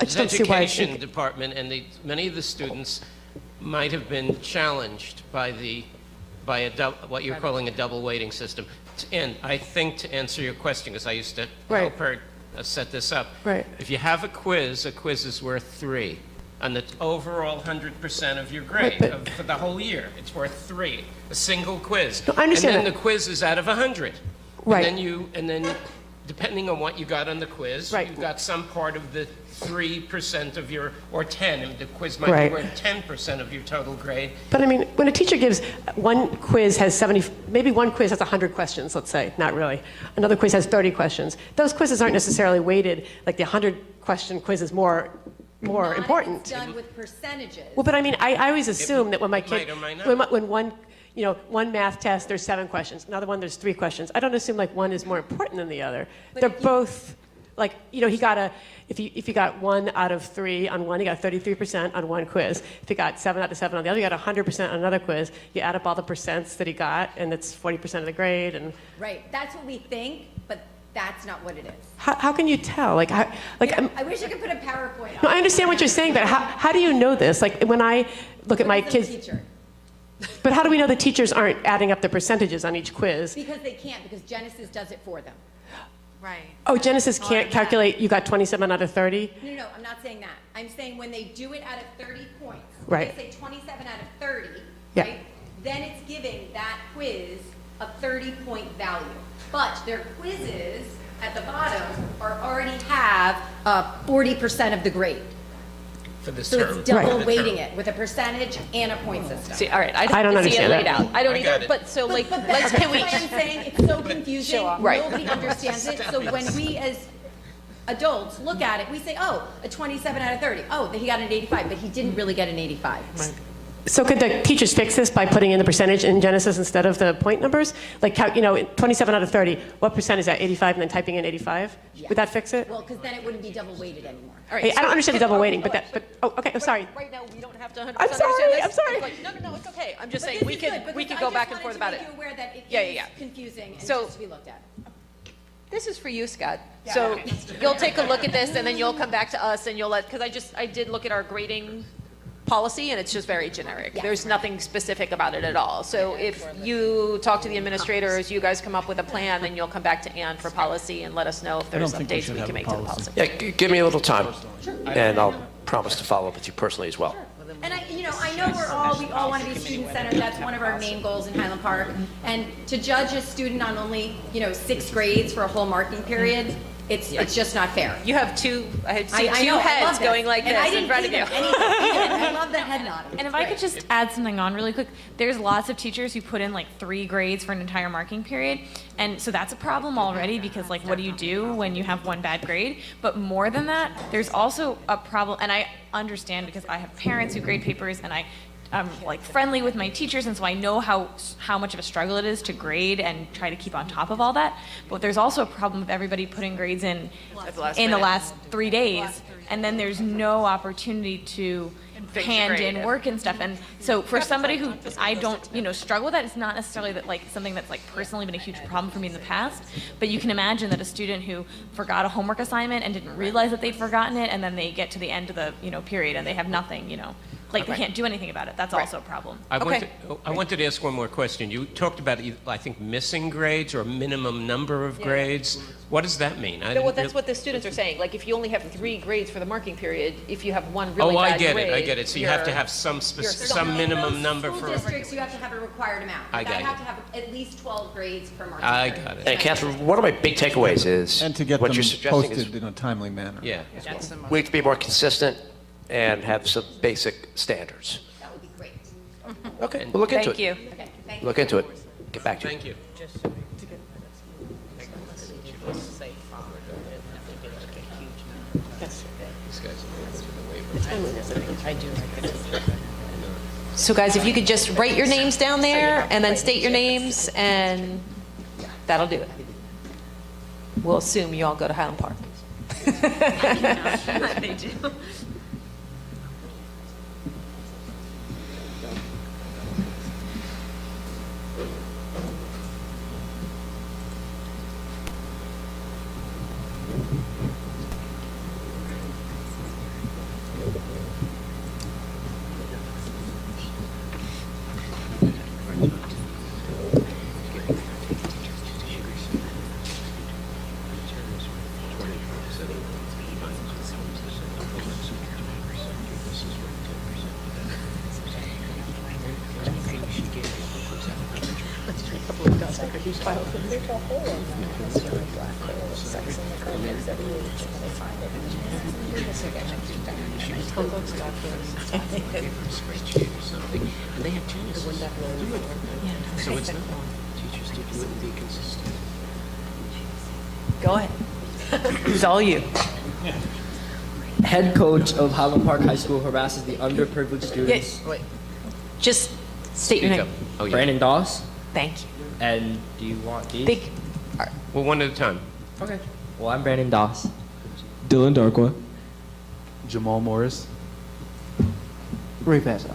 just don't see why I education think- department, and many of the students might have been challenged by what you're calling a double weighting system. And I think to answer your question, because I used to Right. help her set this up. Right. If you have a quiz is worth 3. On the overall 100% of your grade Right, but- for the whole year, it's worth 3. A single quiz. No, I understand And then that. the quiz is out of 100. Right. And then depending on what you got on the quiz, Right. you got some part of the 3% of your, or 10, and the quiz might Right. be worth 10% of your total grade. But I mean, when a teacher gives, one quiz has 70, maybe one quiz has 100 questions, let's say, not really. Another quiz has 30 questions. Those quizzes aren't necessarily weighted, like the 100-question quiz is more Not if important. it's done with percentages. Well, but I mean, I always assume that when my kid, might or might not. when one math test, there's 7 questions. Another one, there's 3 questions. I don't assume like one is more important than the other. But They're if you- both, like, he got if you got 1 out of 3 on one, you got 33% on one quiz. If you got 7 out of 7 on the other, you got 100% on another quiz. You add up all the percents that he got, and it's 40% of the grade. And Right. That's what we think, but that's not what it is. how can you tell? Like, I wish I could put a PowerPoint no, on. I understand what you're saying, but how do you know this? Like, when I look at my Because I'm a kids, teacher. but how do we know the teachers aren't adding up the percentages on each quiz? Because they can't, because Genesis does it for them. Right. Oh, Genesis can't calculate, you got 27 out of 30? No, I'm not saying that. I'm saying when they do it out of 30 points, Right. they say 27 out of 30, Yeah. right? Then it's giving that quiz a 30-point value. But their quizzes at the bottom already have 40% of the grade. For this So term. it's double Right. weighting it with a percentage and a point system. See, all right, I don't see it understand laid that. out. I don't I either, got it. but so like, But let's, that's can we? why I'm saying it's so confusing. Right. Nobody understands it. So when we as adults look at it, we say, oh, a 27 out of 30. Oh, he got an 85, but he didn't really get an 85. So could the teachers fix this by putting in the percentage in Genesis instead of the point numbers? Like, 27 out of 30, what percent is that, 85, and then typing in 85? Yeah. Would that fix it? Well, because then it wouldn't be double weighted anymore. All right, Hey, I don't so- understand the double weighting, oh, okay, I'm sorry. Right now, we don't have to 100% I'm sorry, understand this. I'm sorry. It's like, no, it's okay. I'm just But saying, this we is good, could because go I back just and forth wanted about to it. make you aware that it Yeah, is yeah. confusing and So- just to be looked at. This is for you, Scott. So you'll take a look at this, and then you'll come back to us, and you'll because I did look at our grading policy, and it's just very generic. Yeah. There's nothing specific about it at all. So if you talk to the administrators, you guys come up with a plan, then you'll come back to Ann for policy and let us know if I there's don't think we updates should we have can a make to the policy. policy. Yeah, give me a little time, and I'll promise to follow up with you personally as well. And I know we all want to be student-centered. That's one of our main goals in Highland Park. And to judge a student on only, 6 grades for a whole marking period, it's just not fair. You have two, I had I two know, I love heads this. going like And I this in didn't front of see you. them anything. I love the head nod. And if I could just add something on really quick, there's lots of teachers who put in like 3 grades for an entire marking period. And so that's a problem already because like what do you do when you have one bad grade? But more than that, there's also a problem, and I understand because I have parents who grade papers and I'm like friendly with my teachers, and so I know how much of a struggle it is to grade and try to keep on top of all that. But there's also a problem of everybody putting grades in the last 3 days, and then there's no opportunity to fix the hand grade. in work and stuff. And so for somebody who I don't, struggle with that, it's not necessarily that like something that's like personally been a huge problem for me in the past, but you can imagine that a student who forgot a homework assignment and didn't realize that they'd forgotten it, and then they get to the end of the, period and they have nothing, like they can't do anything about it. That's also a problem. I Okay. wanted to ask one more question. You talked about, I think, missing grades or a minimum number of grades. What does that mean? Well, that's what the students are saying. Like, if you only have 3 grades for the marking period, if you have one really bad I get grade, it. So you have to have some minimum number School for. districts, you have to have a required amount. I Like, got I you. have to have at least 12 grades per marking I period. got it. And Catherine, one of my big takeaways is And to get what them you're suggesting is posted in a timely manner. Yeah. we have to be more consistent and have some basic standards. That would be great. Okay, we'll look into it. Thank you. Okay, thank you. Look into it. Get back to you. Thank you. So guys, if you could just write your names down there and then state your names, and that'll do it. We'll assume you all go to Highland Park. They do. So it's not teachers wouldn't be consistent. Go ahead. It's all you. Head coach of Highland Park High School harasses the underprivileged students. Just state your name. Oh, yeah. Brandon Doss. Thank you. And do you want these? Big. Well, one at a time. Okay. Well, I'm Brandon Doss. Dylan Darkwa. Jamal Morris. Ray Passo.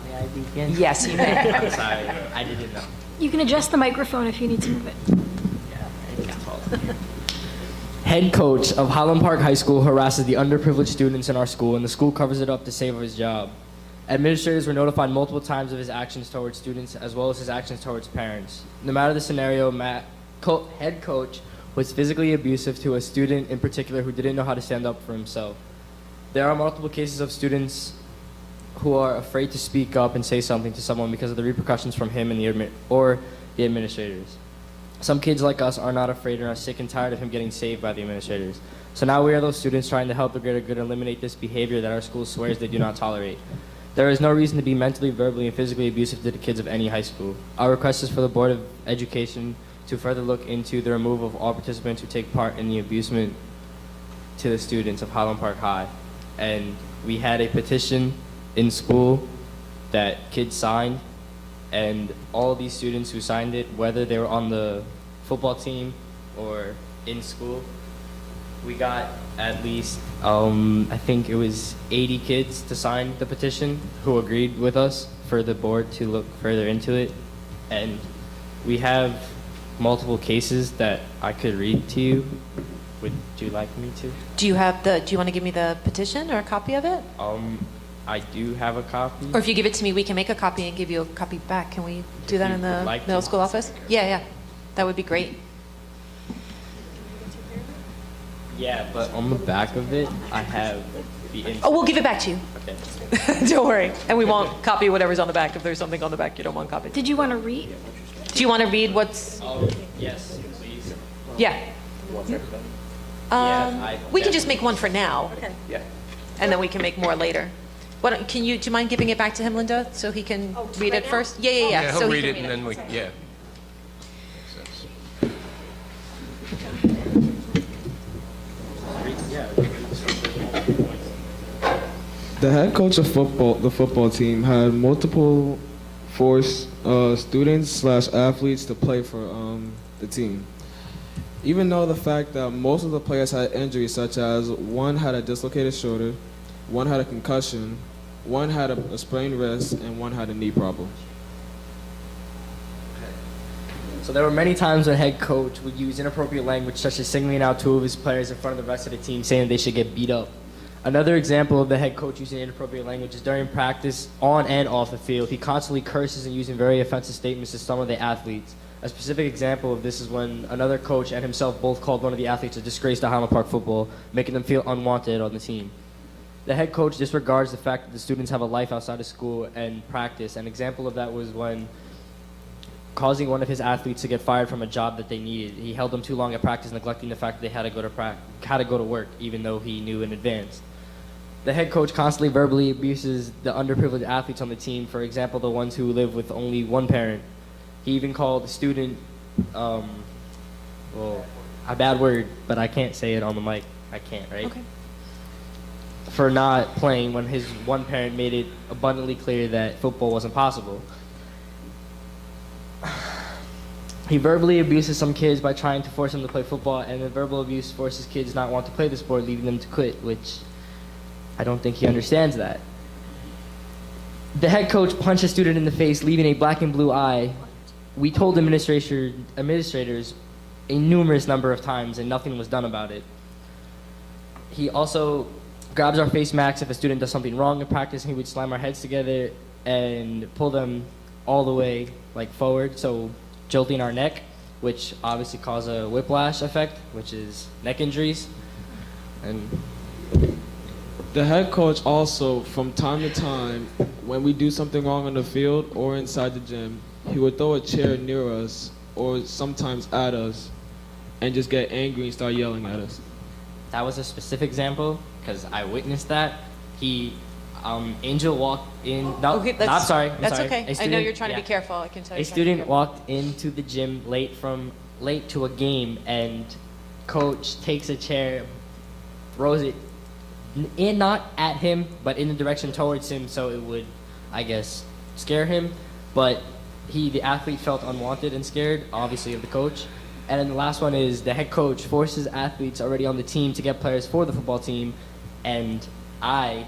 May I begin? Yes, you may. I'm sorry. I didn't know. You can adjust the microphone if you need to move it. Head coach of Highland Park High School harasses the underprivileged students in our school, and the school covers it up to save his job. Administrators were notified multiple times of his actions towards students as well as his actions towards parents. No matter the scenario, head coach was physically abusive to a student in particular who didn't know how to stand up for himself. There are multiple cases of students who are afraid to speak up and say something to someone because of the repercussions from him and the the administrators. Some kids like us are not afraid and are sick and tired of him getting saved by the administrators. So now we are those students trying to help the greater good and eliminate this behavior that our school swears they do not tolerate. There is no reason to be mentally, verbally, and physically abusive to the kids of any high school. Our request is for the Board of Education to further look into the removal of all participants who take part in the abusement to the students of Highland Park High. And we had a petition in school that kids signed, and all these students who signed it, whether they were on the football team or in school, we got at least, I think it was 80 kids to sign the petition who agreed with us for the board to look further into it. And we have multiple cases that I could read to you. Would you like me to? Do you want to give me the petition or a copy of it? I do have a copy. Or if you give it to me, we can make a copy and give you a copy back. Can we do that in the like middle to. school office? Yeah. That would be great. Yeah, but on the back of it, I have the info. Oh, we'll give it back to you. Okay. Don't worry. And we won't copy whatever's on the back if there's something on the back you don't want copied. Did you want to read? Do you want to read what's... Yes, please. Yeah. Yeah, We can just make one for now. Okay. Yeah. And then we can make more later. Do you mind giving it back to him, Linda, so he can read it first? Yeah. Yeah, So he'll he read can it and then we, yeah. The head coach of the football team, had multiple forced students/athletes to play for the team. Even though the fact that most of the players had injuries, such as one had a dislocated shoulder, one had a concussion, one had a sprained wrist, and one had a knee problem. So there were many times when head coach would use inappropriate language, such as singling out two of his players in front of the rest of the team, saying they should get beat up. Another example of the head coach using inappropriate language is during practice, on and off the field. He constantly curses and using very offensive statements to some of the athletes. A specific example of this is when another coach and himself both called one of the athletes a disgrace to Highland Park football, making them feel unwanted on the team. The head coach disregards the fact that the students have a life outside of school and practice. An example of that was when causing one of his athletes to get fired from a job that they needed. He held them too long at practice, neglecting the fact that they had to go to work, even though he knew in advance. The head coach constantly verbally abuses the underprivileged athletes on the team, for example, the ones who live with only one parent. He even called the student, a bad word, but I can't say it on the mic. I can't, right? Okay. For not playing when his one parent made it abundantly clear that football wasn't possible. He verbally abuses some kids by trying to force them to play football, and the verbal abuse forces kids not want to play the sport, leading them to quit, which I don't think he understands that. The head coach punched a student in the face, leaving a black and blue eye. We told administrators a numerous number of times, and nothing was done about it. He also grabs our face masks if a student does something wrong in practice, and he would slam our heads together and pull them all the way forward, so jolting our neck, which obviously cause a whiplash effect, which is neck injuries. And the head coach also, from time to time, when we do something wrong on the field or inside the gym, he would throw a chair near us or sometimes at us and just get angry and start yelling at us. that was a specific example because I witnessed that. Angel walked in. No, Okay, I'm sorry. That's sorry. okay. A I know student- you're trying to be yeah. careful. I can tell A you. student walked into the gym late to a game, and coach takes a chair, throws it not at him, but in the direction towards him, so it would, I guess, scare him. But the athlete felt unwanted and scared, obviously, of the coach. And then the last one is the head coach forces athletes already on the team to get players for the football team, and I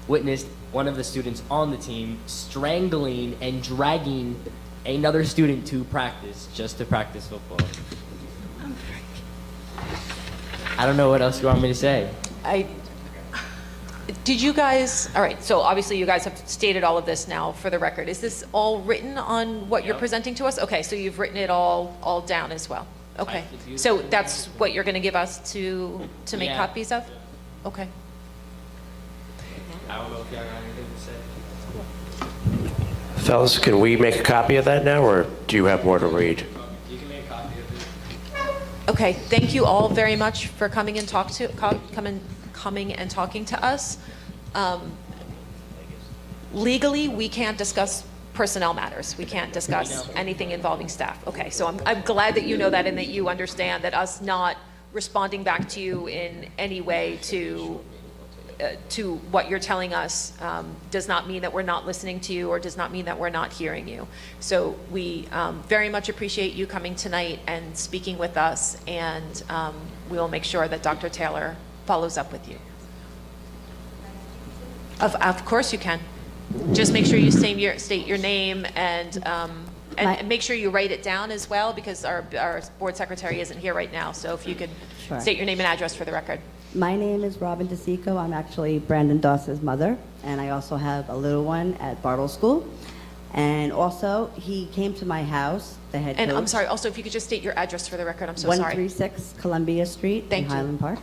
witnessed one of the students on the team strangling and dragging another student to practice, just to practice football. I don't know what else you want me to say. Did you guys, all right, so obviously you guys have stated all of this now for the record. Is this all written on what you're presenting to us? Okay, so you've written it all down as well. Okay, so that's what you're going to give us to make Yeah. copies of? Okay. I don't know if y'all got anything to say. Fellas, can we make a copy of that now, or do you have more to read? Okay, thank you all very much for coming and coming and talking to us. Legally, we can't discuss personnel matters. We can't discuss anything involving staff. Okay, so I'm glad that you know that and that you understand that us not responding back to you in any way to what you're telling us does not mean that we're not listening to you or does not mean that we're not hearing you. So we very much appreciate you coming tonight and speaking with us, and we will make sure that Dr. Taylor follows up with you. Of course you can. Just make sure you state your name and make sure you write it down as well, because our board secretary isn't here right now. So if you could state your name and address for the record. My name is Robin DeSico. I'm actually Brandon Doss's mother, and I also have a little one at Bartle School. And also, he came to my house, the head coach. And I'm sorry, also, if you could just state your address for the record, I'm so sorry. 136 Columbia Street in Highland Park.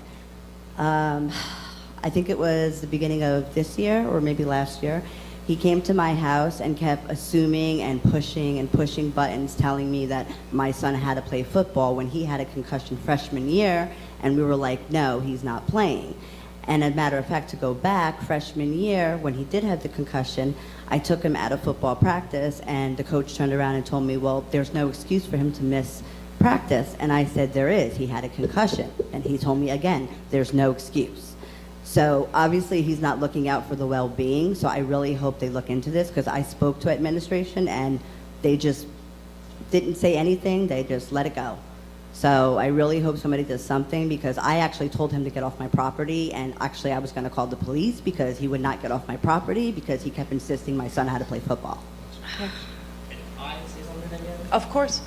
I think it was the beginning of this year or maybe last year. He came to my house and kept assuming and pushing buttons, telling me that my son had to play football when he had a concussion freshman year, and we were like, no, he's not playing. And as a matter of fact, to go back, freshman year, when he did have the concussion, I took him out of football practice, and the coach turned around and told me, well, there's no excuse for him to miss practice. And I said, there is. He had a concussion. And he told me again, there's no excuse. So obviously he's not looking out for the well-being, so I really hope they look into this, because I spoke to administration and they just didn't say anything, they just let it go. So I really hope somebody does something, because I actually told him to get off my property, and actually I was going to call the police because he would not get off my property because he kept insisting my son had to play football. Okay. Of course.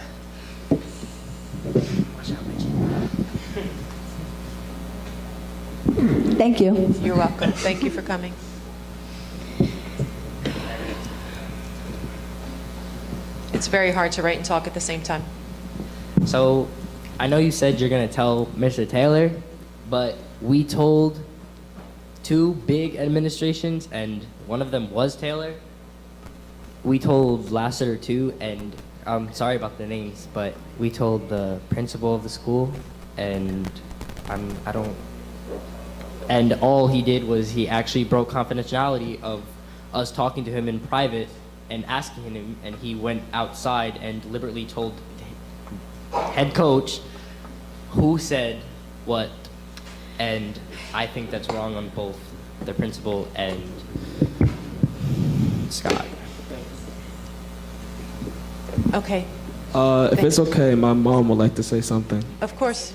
Thank you. You're welcome. Thank you for coming. It's very hard to write and talk at the same time. So, I know you said you're going to tell Mr. Taylor, but we told two big administrations, and one of them was Taylor. We told Lassiter too, and I'm sorry about the names, but we told the principal of the school, and and all he did was he actually broke confidentiality of us talking to him in private and asking him, and he went outside and deliberately told head coach who said what, and I think that's wrong on both the principal and Scott. Okay. If it's okay, my mom would like to say something. Of course.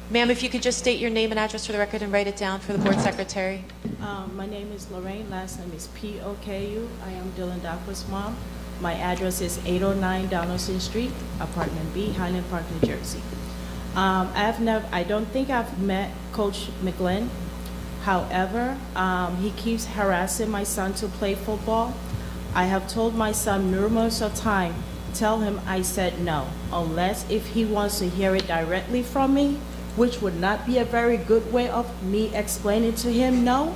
Ma'am, if you could just state your name and address for the record and write it down for the board secretary. My name is Lorraine, last name is P-O-K-U. I am Dylan Daqua's mom. My address is 809 Donaldson Street, apartment B, Highland Park, New Jersey. I don't think I've met Coach McGlynn. However, he keeps harassing my son to play football. I have told my son numerous of times, tell him I said no, unless if he wants to hear it directly from me, which would not be a very good way of me explaining to him no.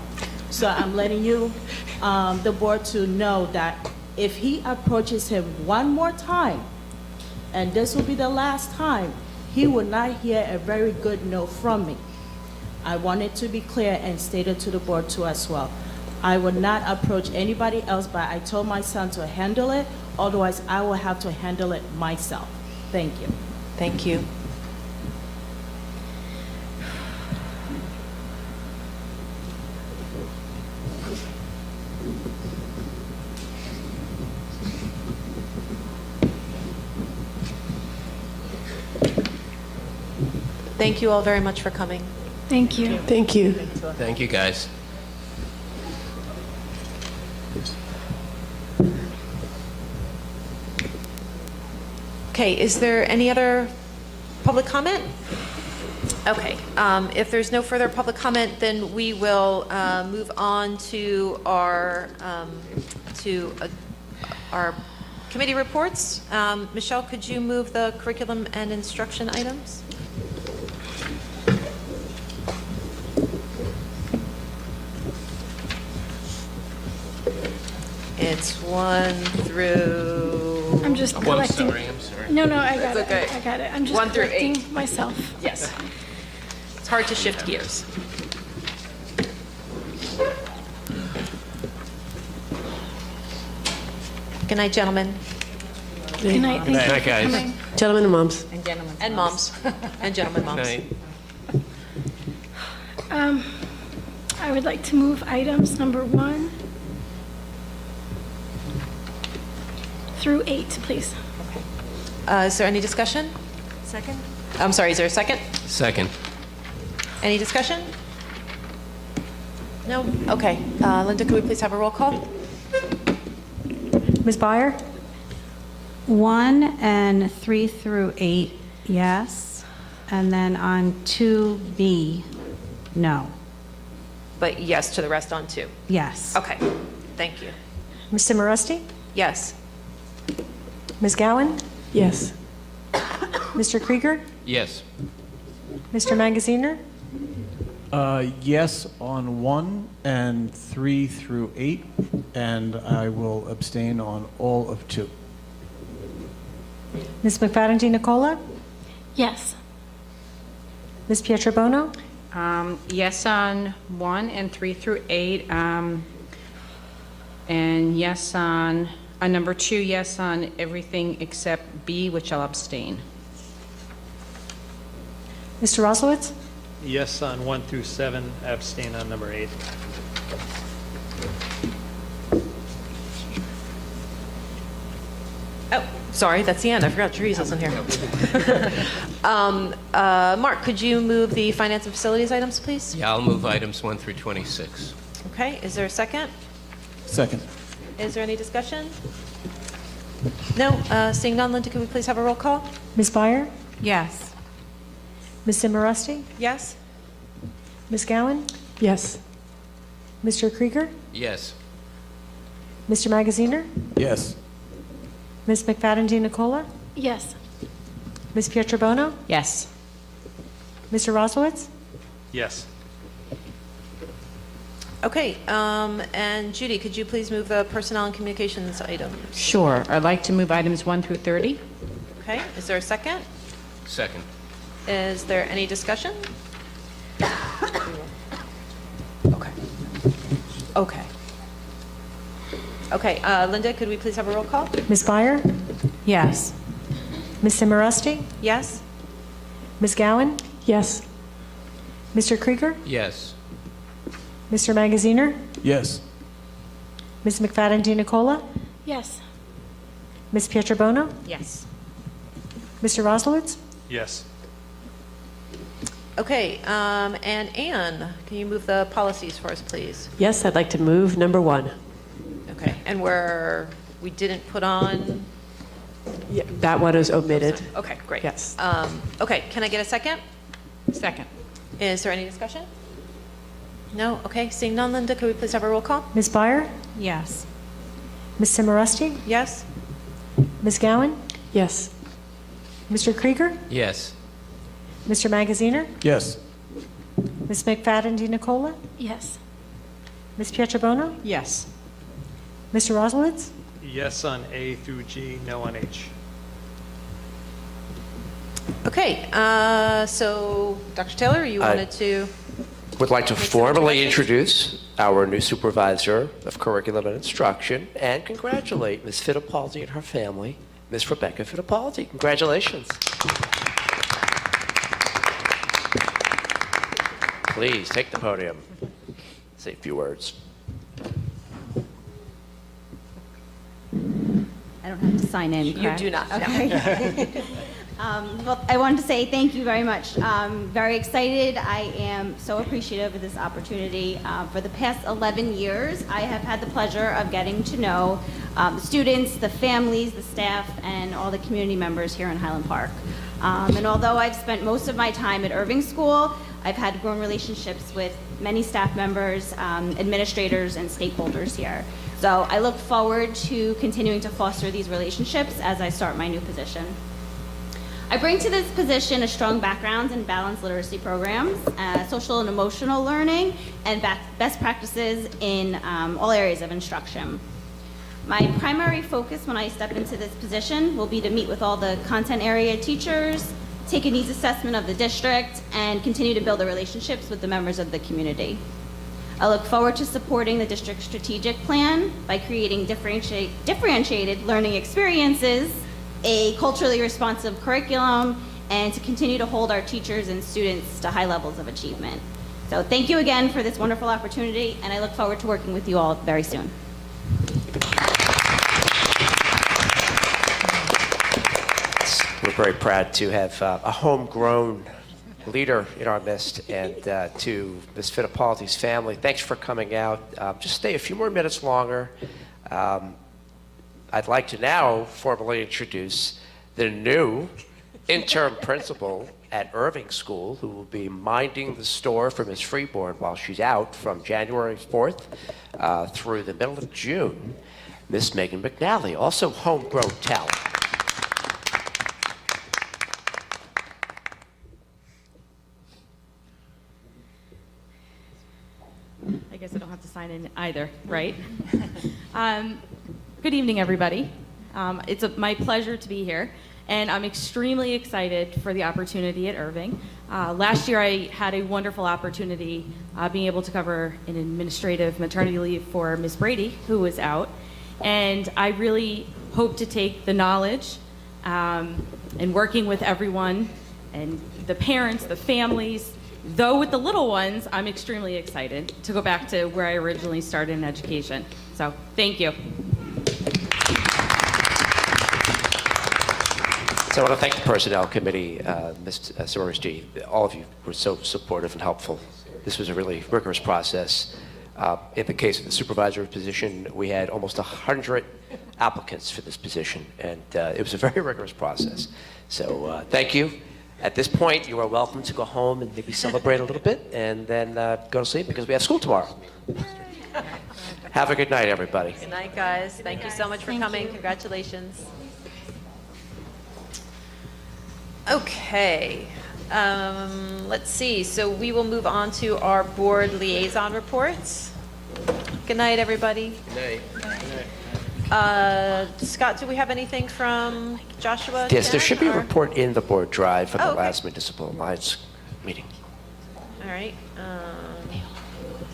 So I'm letting you, the board, to know that if he approaches him one more time, and this will be the last time, he will not hear a very good no from me. I want it to be clear and stated to the board too as well. I would not approach anybody else, but I told my son to handle it, otherwise I will have to handle it myself. Thank you. Thank you. Thank you all very much for coming. Thank you. Thank you. Thank you, guys. Okay, is there any other public comment? Okay, if there's no further public comment, then we will move on to our committee reports. Michelle, could you move the curriculum and instruction items? It's 1 through just Oh, I'm collecting. sorry, I'm sorry. No, I got That's it. okay. I got it. I'm just 1 through 8. correcting myself. Yes. It's hard to shift gears. Good night, gentlemen. Good night. Thank you Night, for guys. coming. Gentlemen and moms. And gentlemen. And moms. And gentlemen moms. Night. I would like to move items number 1 through 8, please. Is there any discussion? Second? I'm sorry, is there a second? Second. Any discussion? No? Okay. Linda, could we please have a roll call? Ms. Byer? 1 and 3 through 8, yes. And then on 2B, no. But yes to the rest on 2. Yes. Okay. Thank you. Ms. Simoresti? Yes. Ms. Gowan? Yes. Mr. Krieger? Yes. Mr. Magaziner? Yes on 1 and 3 through 8, and I will abstain on all of 2. Ms. McFadden Nicola? Yes. Ms. Pietrobono? Yes on 1 and 3 through 8, and yes on number 2, yes on everything except B, which I'll abstain. Mr. Roslowitz? Yes on 1 through 7, abstain on number 8. Oh, sorry, that's the end. I forgot Teresa's in here. Mark, could you move the finance and facilities items, please? Yeah, I'll move items 1 through 26. Okay, is there a second? Second. Is there any discussion? No? Seeing none, Linda, could we please have a roll call? Ms. Byer? Yes. Ms. Simoresti? Yes? Ms. Gowan? Yes. Mr. Krieger? Yes. Mr. Magaziner? Yes. Ms. McFadden Nicola? Yes. Ms. Pietrobono? Yes. Mr. Roslowitz? Yes. Okay, and Judy, could you please move the personnel and communications items? Sure. I'd like to move items 1 through 30. Okay, is there a second? Second. Is there any discussion? Okay. Okay. Okay, Linda, could we please have a roll call? Ms. Byer? Yes. Ms. Simoresti? Yes? Ms. Gowan? Yes. Mr. Krieger? Yes. Mr. Magaziner? Yes. Ms. McFadden Nicola? Yes. Ms. Pietrobono? Yes. Mr. Roslowitz? Yes. Okay, and Anne, can you move the policies for us, please? Yes, I'd like to move number 1. Okay, and where we didn't put on, Yeah, that one is omitted. okay, great. Yes. Okay, can I get a second? Second. Is there any discussion? No? Okay, seeing none, Linda, could we please have a roll call? Ms. Byer? Yes. Ms. Simoresti? Yes? Ms. Gowan? Yes. Mr. Krieger? Yes. Mr. Magaziner? Yes. Ms. McFadden Nicola? Yes. Ms. Pietrobono? Yes. Mr. Roslowitz? Yes on A through G, no on H. Okay, so Dr. Taylor, you wanted to, Would like to formally introduce our new supervisor of curriculum and instruction and congratulate Ms. Fittipaldi and her family, Ms. Rebecca Fittipaldi. Congratulations. Please take the podium. Say a few words. I don't have to sign in, you correct? do not. no. Okay. Well, I wanted to say thank you very much. Very excited. I am so appreciative of this opportunity. For the past 11 years, I have had the pleasure of getting to know the students, the families, the staff, and all the community members here in Highland Park. And although I've spent most of my time at Irving School, I've had grown relationships with many staff members, administrators, and stakeholders here. So I look forward to continuing to foster these relationships as I start my new position. I bring to this position a strong background in balanced literacy programs, social and emotional learning, and best practices in all areas of instruction. My primary focus when I step into this position will be to meet with all the content area teachers, take a needs assessment of the district, and continue to build the relationships with the members of the community. I look forward to supporting the district's strategic plan by creating differentiated learning experiences, a culturally responsive curriculum, and to continue to hold our teachers and students to high levels of achievement. So thank you again for this wonderful opportunity, and I look forward to working with you all very soon. We're very proud to have a homegrown leader in our midst, and to Ms. Fittipaldi's family, thanks for coming out. Just stay a few more minutes longer. I'd like to now formally introduce the new interim principal at Irving School, who will be minding the store for Ms. Freeborn while she's out from January 4th through the middle of June, Miss Megan McNally, also homegrown talent. I guess I don't have to sign in either, right? Good evening, everybody. It's my pleasure to be here, and I'm extremely excited for the opportunity at Irving. Last year, I had a wonderful opportunity being able to cover an administrative maternity leave for Ms. Brady, who was out, and I really hope to take the knowledge and working with everyone and the parents, the families. Though with the little ones, I'm extremely excited to go back to where I originally started in education. So, thank you. So I want to thank the Personnel Committee, Ms. Sorenstein. All of you were so supportive and helpful. This was a really rigorous process. In the case of the supervisor position, we had almost 100 applicants for this position, and it was a very rigorous process. So thank you. At this point, you are welcome to go home and maybe celebrate a little bit, and then go to sleep because we have school tomorrow. Have a good night, everybody. Good night, guys. Thank you so much for coming. Congratulations. Okay. Let's see. So we will move on to our board liaison reports. Good night, everybody. Good night. Scott, do we have anything from Joshua? Yes, there Jen, should be a or- report in the board drive from the Oh, okay. last Municipal Alliance meeting. All right.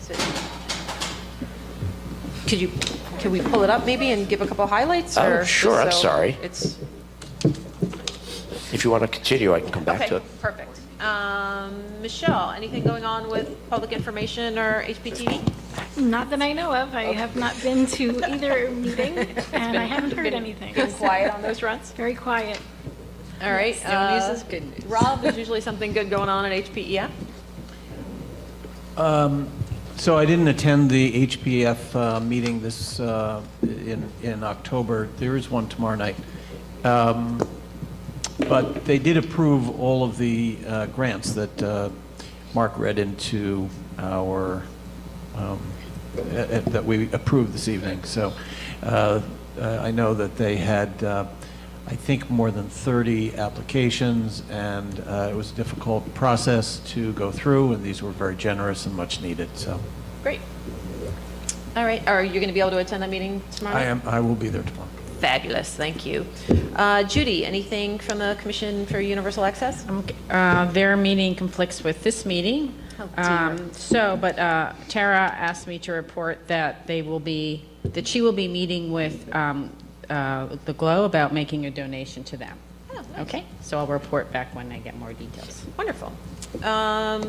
So can we pull it up maybe and give a couple highlights? Oh, or sure, just I'm so sorry. It's If you want to continue, I can come back to okay. it. Perfect. Michelle, anything going on with public information or HPTV? Not that I know of. I have not been to either meeting, and I haven't heard been- anything. been quiet on those fronts? Very quiet. All right. No news is good news. Rob, there's usually something good going on at HPEF. So I didn't attend the HPF meeting this in October. There is one tomorrow night. But they did approve all of the grants that Mark read into our, that we approved this evening. So I know that they had, I think, more than 30 applications, and it was a difficult process to go through, and these were very generous and much needed. So Great. All right. Are you going to be able to attend that meeting tomorrow night? I will be there tomorrow. Fabulous. Thank you. Judy, anything from the Commission for Universal Access? Their meeting conflicts with this meeting. Oh, dear. But Tara asked me to report that she will be meeting with the GLOW about making a donation to them. Oh, nice. Okay, so I'll report back when I get more details. Wonderful.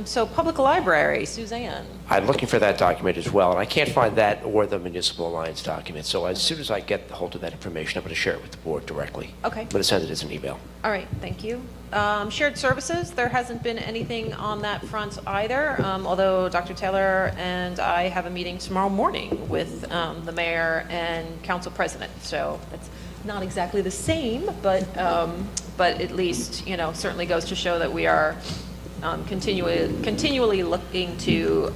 So Public Library, Suzanne. I'm looking for that document as well, and I can't find that or the Municipal Alliance document. So as soon as I get hold of that information, I'm going to share it with the board directly. Okay. I'm going to send it as an email. All right, thank you. Shared services, there hasn't been anything on that front either, although Dr. Taylor and I have a meeting tomorrow morning with the mayor and council president. So that's not exactly the same, but at least, certainly goes to show that we are continually looking to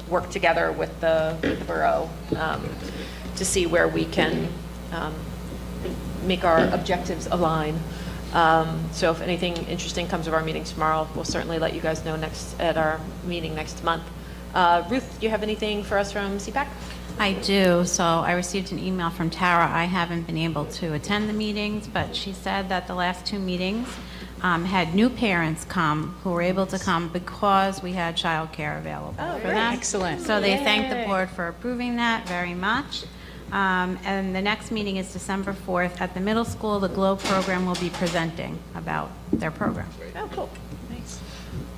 work together with the borough to see where we can make our objectives align. So if anything interesting comes of our meeting tomorrow, we'll certainly let you guys know at our meeting next month. Ruth, do you have anything for us from CPAC? I do. So I received an email from Tara. I haven't been able to attend the meetings, but she said that the last 2 meetings had new parents come who were able to come because we had childcare available for them. Excellent. So they thanked the board for approving that very much. And the next meeting is December 4th at the middle school. The GLOW program will be presenting about their program. Oh, cool. Nice.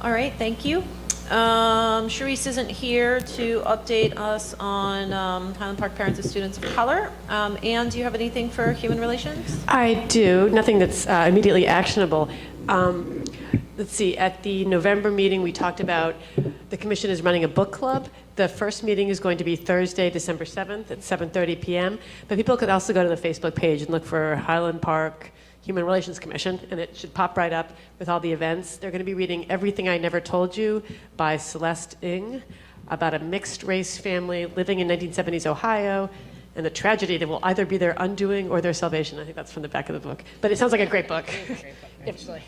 All right, thank you. Sharice isn't here to update us on Highland Park Parents of Students of Color. Anne, do you have anything for Human Relations? I do. Nothing that's immediately actionable. Let's see. At the November meeting, we talked about the commission is running a book club. The first meeting is going to be Thursday, December 7th at 7:30 p.m. But people could also go to the Facebook page and look for Highland Park Human Relations Commission, and it should pop right up with all the events. They're going to be reading Everything I Never Told You by Celeste Ng about a mixed-race family living in 1970s Ohio and the tragedy that will either be their undoing or their salvation. I think that's from the back of the book. But it sounds like a great book.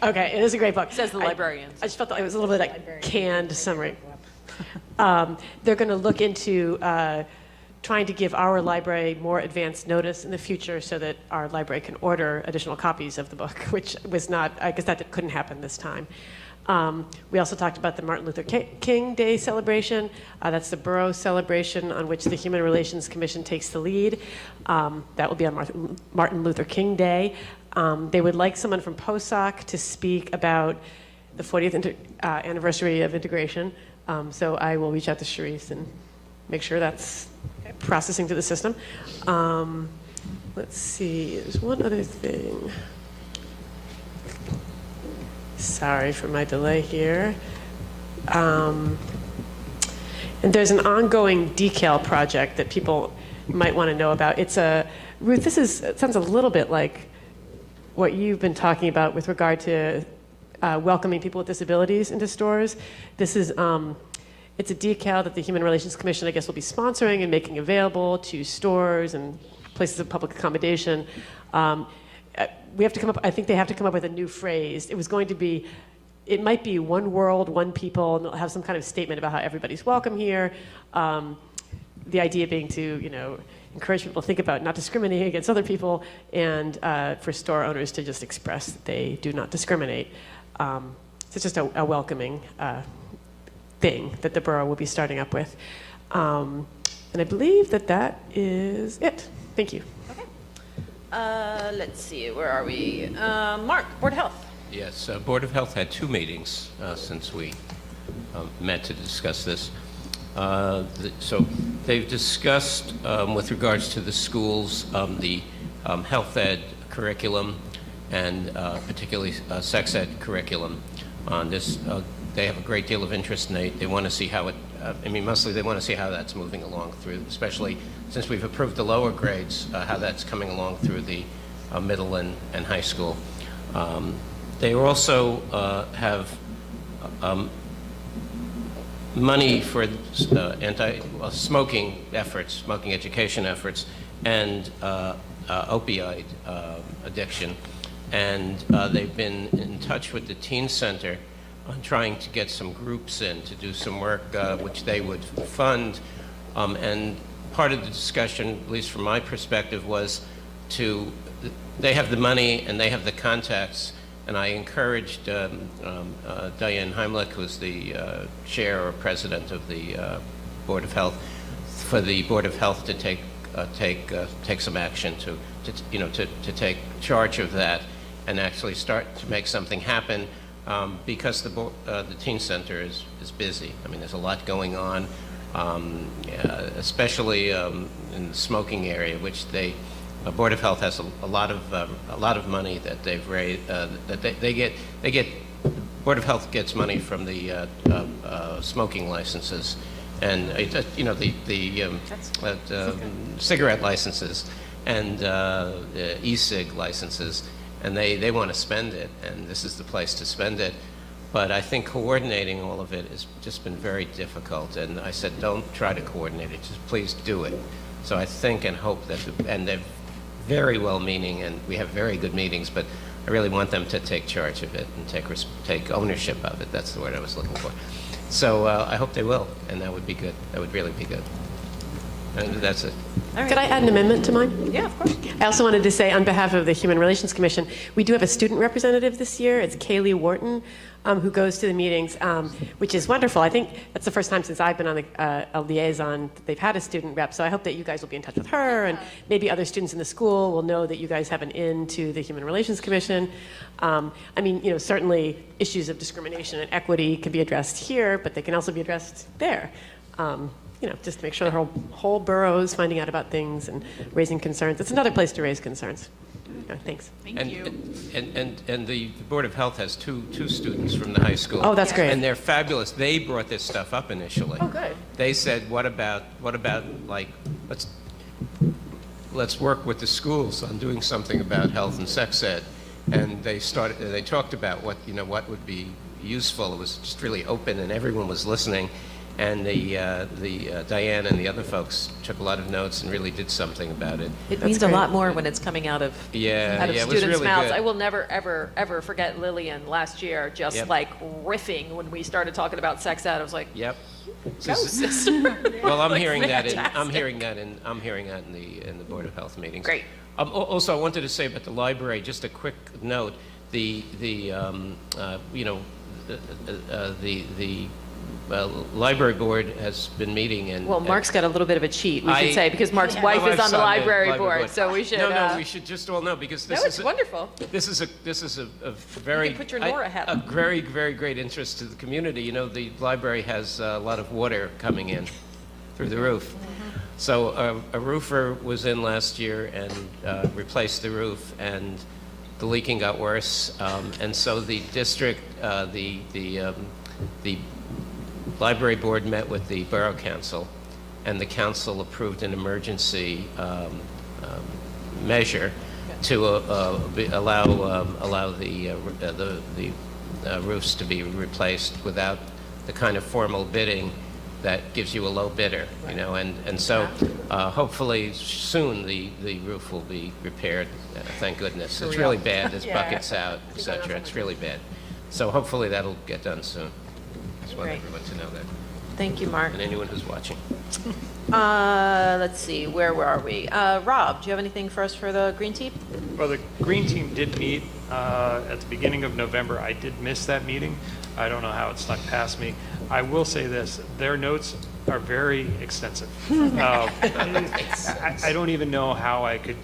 Okay, it is a great book. Says the librarian. I just felt that it was a little bit like canned summary. They're going to look into trying to give our library more advance notice in the future so that our library can order additional copies of the book, which was not, I guess that couldn't happen this time. We also talked about the Martin Luther King Day celebration. That's the borough celebration on which the Human Relations Commission takes the lead. That will be on Martin Luther King Day. They would like someone from POSOC to speak about the 40th anniversary of integration. So I will reach out to Sharice and make sure that's processing to the system. Let's see, there's one other thing. Sorry for my delay here. And there's an ongoing decal project that people might want to know about. It's Ruth, it sounds a little bit like what you've been talking about with regard to welcoming people with disabilities into stores. This is, it's a decal that the Human Relations Commission, I guess, will be sponsoring and making available to stores and places of public accommodation. We have to come up, I think they have to come up with a new phrase. It was going to be, it might be one world, one people, and they'll have some kind of statement about how everybody's welcome here. The idea being to, encourage people to think about not discriminating against other people, and for store owners to just express that they do not discriminate. So it's just a welcoming thing that the borough will be starting up with. And I believe that is it. Thank you. Let's see, where are we? Mark, Board of Health. Yes, Board of Health had 2 meetings since we met to discuss this. So they've discussed, with regards to the schools, the health ed curriculum and particularly sex ed curriculum. On this, they have a great deal of interest, and they want to see how it, mostly they want to see how that's moving along through, especially since we've approved the lower grades, how that's coming along through the middle and high school. They also have money for anti-smoking efforts, smoking education efforts, and opioid addiction. And they've been in touch with the Teen Center on trying to get some groups in to do some work which they would fund. And part of the discussion, at least from my perspective, was they have the money and they have the contacts. And I encouraged Diane Heimlich, who's the chair or president of the Board of Health, for the Board of Health to take some action to take charge of that and actually start to make something happen, because the Teen Center is busy. There's a lot going on, especially in the smoking area, which the Board of Health has a lot of money that they've raised. That they get. Board of Health gets money from the smoking licenses, and cigarette licenses and e-cig licenses, and they want to spend it, and this is the place to spend it. But I think coordinating all of it has just been very difficult, and I said, don't try to coordinate it, just please do it. So I think and hope that, and they're very well-meaning, and we have very good meetings, but I really want them to take charge of it and take ownership of it. That's the word I was looking for. So I hope they will, and that would be good. That would really be good. And that's it. Could I add an amendment to mine? Yeah, of course. I also wanted to say, on behalf of the Human Relations Commission, we do have a student representative this year. It's Kaylee Wharton, who goes to the meetings, which is wonderful. I think that's the first time since I've been on a liaison that they've had a student rep. So I hope that you guys will be in touch with her, and maybe other students in the school will know that you guys have an in to the Human Relations Commission. I mean, certainly issues of discrimination and equity can be addressed here, but they can also be addressed there. Just to make sure the whole borough is finding out about things and raising concerns. It's another place to raise concerns. Thanks. Thank you. And the Board of Health has two students from the high school. Oh, that's great. And they're fabulous. They brought this stuff up initially. Oh, good. They said, what about like, let's work with the schools on doing something about health and sex ed. And they talked about what would be useful. It was just really open and everyone was listening. And the Diane and the other folks took a lot of notes and really did something about it. It means a lot more when it's coming out of it was students' really mouths. good. I will never, ever, ever forget Lillian last year just riffing when we started talking about sex ed. I was like, yep. Go, sister. Well, I'm Like, hearing that in fantastic. the Board of Health meetings. Great. Also, I wanted to say about the library. Just a quick note: the library board has been meeting and. Well, Mark's got a little bit of a cheat, we should I- say, because Mark's wife is on the library board, so we should. No, we should just all know because this No, is it's wonderful. This is a very You can put your Nora hat a on. very great interest to the community. The library has a lot of water coming in through the roof. So a roofer was in last year and replaced the roof, and the leaking got worse. And so the district, the library board met with the borough council, and the council approved an emergency measure to allow the roofs to be replaced without the kind of formal bidding that gives you a low bidder, and so hopefully soon the roof will be repaired. Thank goodness. It's really bad. There's buckets out, etc. It's really bad. So hopefully that'll get done soon. Just want Great. everyone to know that. Thank you, Mark. And anyone who's watching. Let's see, where are we? Rob, do you have anything for us for the green team? Well, the Green Team did meet at the beginning of November. I did miss that meeting. I don't know how it snuck past me. I will say this, their notes are very extensive. I don't even know how I could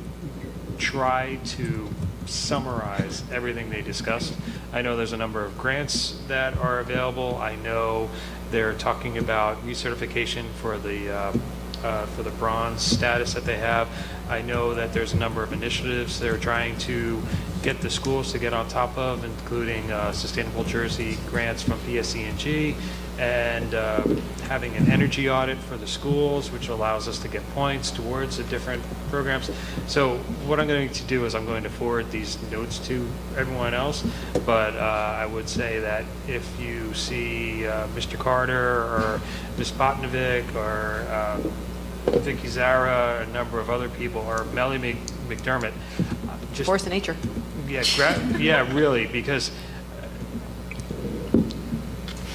try to summarize everything they discussed. I know there's a number of grants that are available. I know they're talking about recertification for the bronze status that they have. I know that there's a number of initiatives they're trying to get the schools to get on top of, including Sustainable Jersey grants from PSE&G, and having an energy audit for the schools, which allows us to get points towards the different programs. So what I'm going to do is I'm going to forward these notes to everyone else, but I would say that if you see Mr. Carter or Ms. Botnovic or Vicky Zara, a number of other people, or Melanie McDermott, just Force of nature. yeah, really, because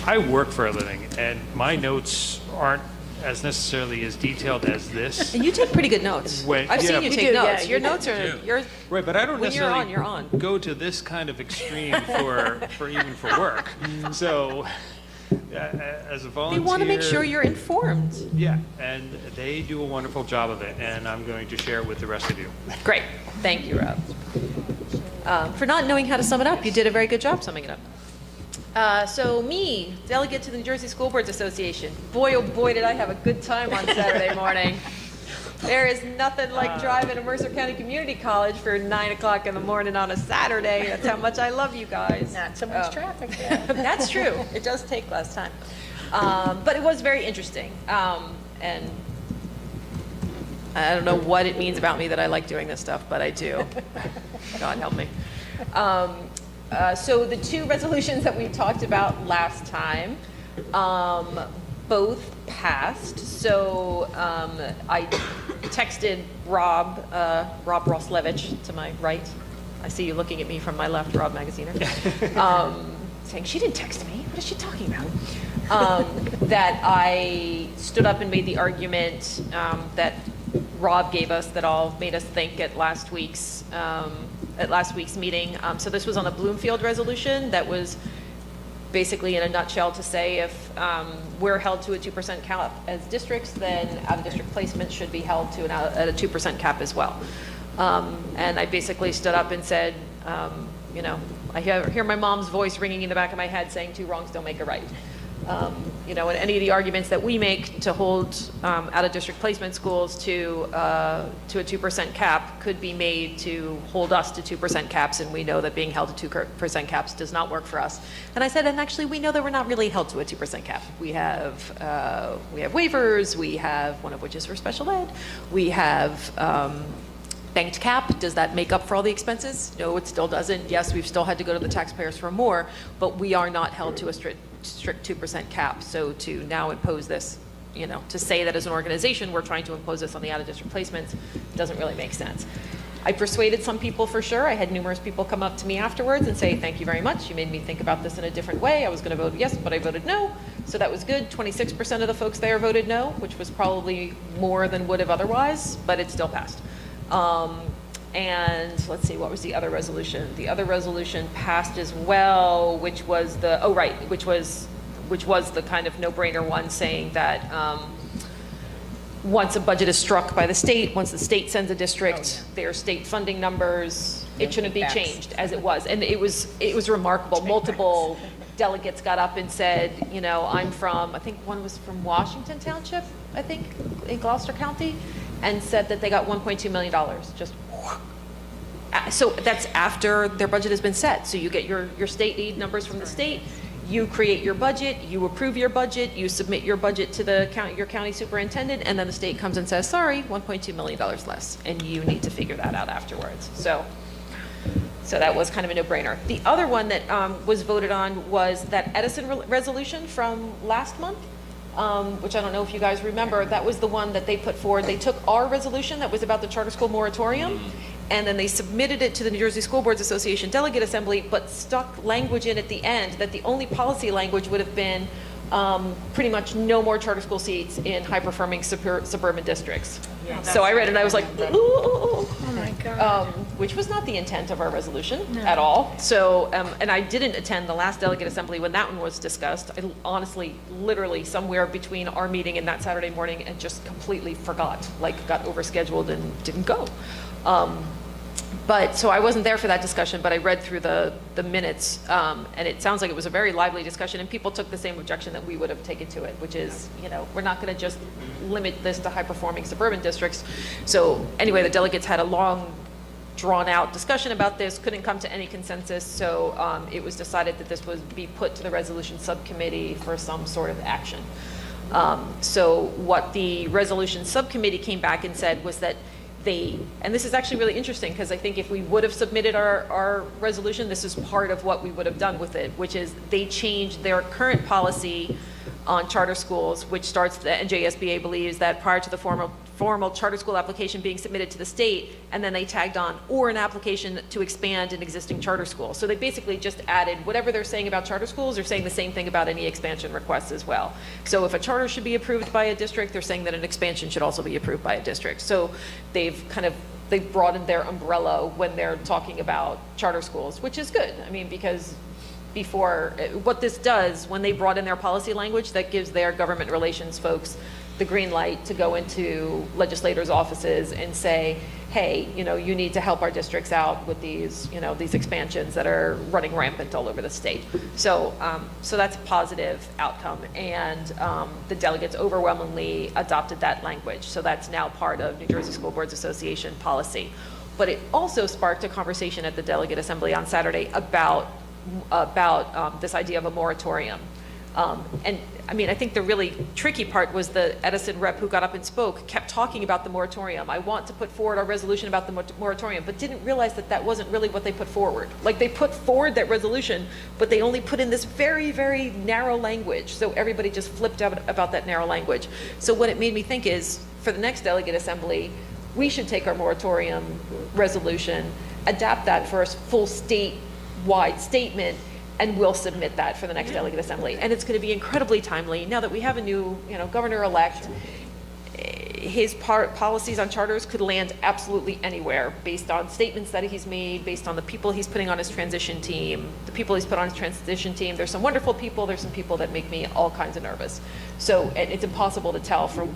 I work for a living, and my notes aren't as necessarily as detailed as this. And you take pretty good notes. I've seen you take notes. Your notes are, Right, but I don't when you're necessarily on, you're on. go to this kind of extreme for even for work. So, as a volunteer, They want to make sure you're informed. Yeah, and they do a wonderful job of it, and I'm going to share it with the rest of you. Great. Thank you, Rob. For not knowing how to sum it up, you did a very good job summing it up. So me, delegate to the New Jersey School Boards Association. Boy, oh boy, did I have a good time on Saturday morning. There is nothing like driving to Mercer County Community College for 9 o'clock in the morning on a Saturday. That's how much I love you guys. Not so much traffic there. That's true. It does take less time. But it was very interesting. And I don't know what it means about me that I like doing this stuff, but I do. God help me. So the two resolutions that we talked about last time, both passed. So I texted Rob Roslevich to my right. I see you looking at me from my left, Rob Magaziner. saying, she didn't text me, what is she talking about? That I stood up and made the argument that Rob gave us that all made us think at last week's meeting. So this was on the Bloomfield resolution that was basically in a nutshell to say if we're held to a 2% cap as districts, then out-of-district placement should be held to at a 2% cap as well. And I basically stood up and said, you know, I hear my mom's voice ringing in the back of my head saying 2 wrongs don't make a right. You know, and any of the arguments that we make to hold out-of-district placement schools to a 2% cap could be made to hold us to 2% caps, and we know that being held to 2% caps does not work for us. And I said, and actually, we know that we're not really held to a 2% cap. We have waivers. We have one of which is for special ed. We have banked cap. Does that make up for all the expenses? No, it still doesn't. Yes, we've still had to go to the taxpayers for more, but we are not held to a strict 2% cap. So to now impose this, you know, to say that as an organization we're trying to impose this on the out-of-district placements doesn't really make sense. I persuaded some people for sure. I had numerous people come up to me afterwards and say, thank you very much. You made me think about this in a different way. I was going to vote yes, but I voted no. So that was good. 26% of the folks there voted no, which was probably more than would have otherwise, but it still passed. And let's see, what was the other resolution? The other resolution passed as well, which was which was the kind of no-brainer one, saying that once a budget is struck by the state, once the state sends a district their state funding numbers, it shouldn't be changed as it was. And it was remarkable. Multiple delegates got up and said, you know, I'm from, I think one was from Washington Township, I think, in Gloucester County, and said that they got $1.2 million, just so that's after their budget has been set. So you get your state aid numbers from the state, you create your budget, you approve your budget, you submit your budget to your county superintendent, and then the state comes and says, sorry, $1.2 million less, and you need to figure that out afterwards. So that was kind of a no-brainer. The other one that was voted on was that Edison resolution from last month, which I don't know if you guys remember. That was the one that they put forward. They took our resolution that was about the charter school moratorium, and then they submitted it to the New Jersey School Boards Association Delegate Assembly, but stuck language in at the end that the only policy language would have been pretty much no more charter school seats in high-performing suburban districts. Yeah, so I read it and I was like, ooh. Oh my God. Which was not the intent of our resolution at all. So, and I didn't attend the last Delegate Assembly when that one was discussed. I honestly, literally, somewhere between our meeting and that Saturday morning, and just completely forgot, like got overscheduled and didn't go. But so I wasn't there for that discussion, but I read through the minutes, and it sounds like it was a very lively discussion, and people took the same objection that we would have taken to it, which is, you know, we're not going to just limit this to high-performing suburban districts. So anyway, the delegates had a long, drawn-out discussion about this, couldn't come to any consensus, so it was decided that this would be put to the resolution subcommittee for some sort of action. So what the resolution subcommittee came back and said was that and this is actually really interesting, because I think if we would have submitted our resolution, this is part of what we would have done with it, which is they changed their current policy on charter schools, which starts, the NJSBA believes that prior to the formal charter school application being submitted to the state, and then they tagged on, or an application to expand an existing charter school. So they basically just added whatever they're saying about charter schools, they're saying the same thing about any expansion requests as well. So if a charter should be approved by a district, they're saying that an expansion should also be approved by a district. So they've broadened their umbrella when they're talking about charter schools, which is good. I mean, because before, what this does, when they brought in their policy language, that gives their government relations folks the green light to go into legislators' offices and say, hey, you know, you need to help our districts out with these, you know, these expansions that are running rampant all over the state. So, so that's a positive outcome, and the delegates overwhelmingly adopted that language. So that's now part of New Jersey School Boards Association policy. But it also sparked a conversation at the Delegate Assembly on Saturday about this idea of a moratorium. And I mean, I think the really tricky part was the Edison rep who got up and spoke kept talking about the moratorium. I want to put forward our resolution about the moratorium, but didn't realize that that wasn't really what they put forward. Like, they put forward that resolution, but they only put in this very, very narrow language. So everybody just flipped out about that narrow language. So what it made me think is, for the next Delegate Assembly, we should take our moratorium resolution, adapt that for a full statewide statement, and we'll submit that for the next delegate assembly. And it's going to be incredibly timely. Now that we have a new, governor-elect, his policies on charters could land absolutely anywhere based on statements that he's made, based on the people he's putting on his transition team, the people he's put on his transition team. There's some wonderful people. There's some people that make me all kinds of nervous. So it's impossible to tell from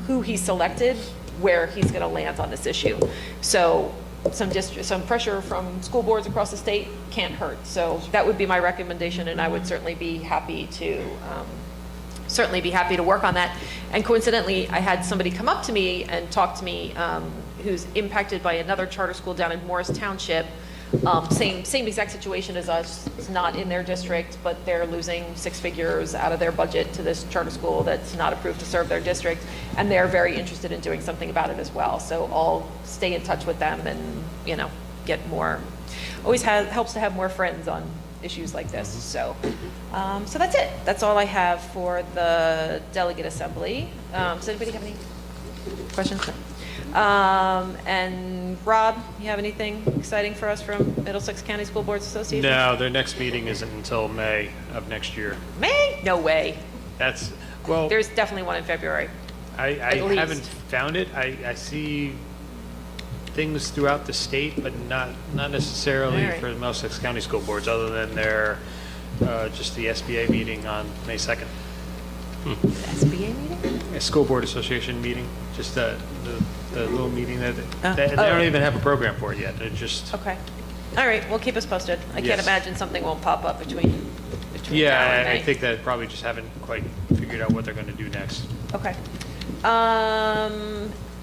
who he's selected where he's going to land on this issue. So some pressure from school boards across the state can't hurt. So that would be my recommendation, and I would certainly be happy to work on that. And coincidentally, I had somebody come up to me and talk to me who's impacted by another charter school down in Morris Township. Same exact situation as us. It's not in their district, but they're losing 6 figures out of their budget to this charter school that's not approved to serve their district, and they're very interested in doing something about it as well. So I'll stay in touch with them and get more. Always helps to have more friends on issues like this. So that's it. That's all I have for the delegate assembly. Does anybody have any questions? And Rob, you have anything exciting for us from Middlesex County School Boards Association? No, their next meeting isn't until May of next year. May? No way. Well, there's definitely one in February. I haven't found it. I see things throughout the state, but not necessarily for the Middlesex County School Boards, other than their just the SBA meeting on May 2nd. SBA meeting? A School Board Association meeting, just the little meeting that they don't even have a program for it yet. They're just okay. All right, well, keep us posted. I can't imagine something won't pop up between now and May. I think that probably just haven't quite figured out what they're going to do next. Okay.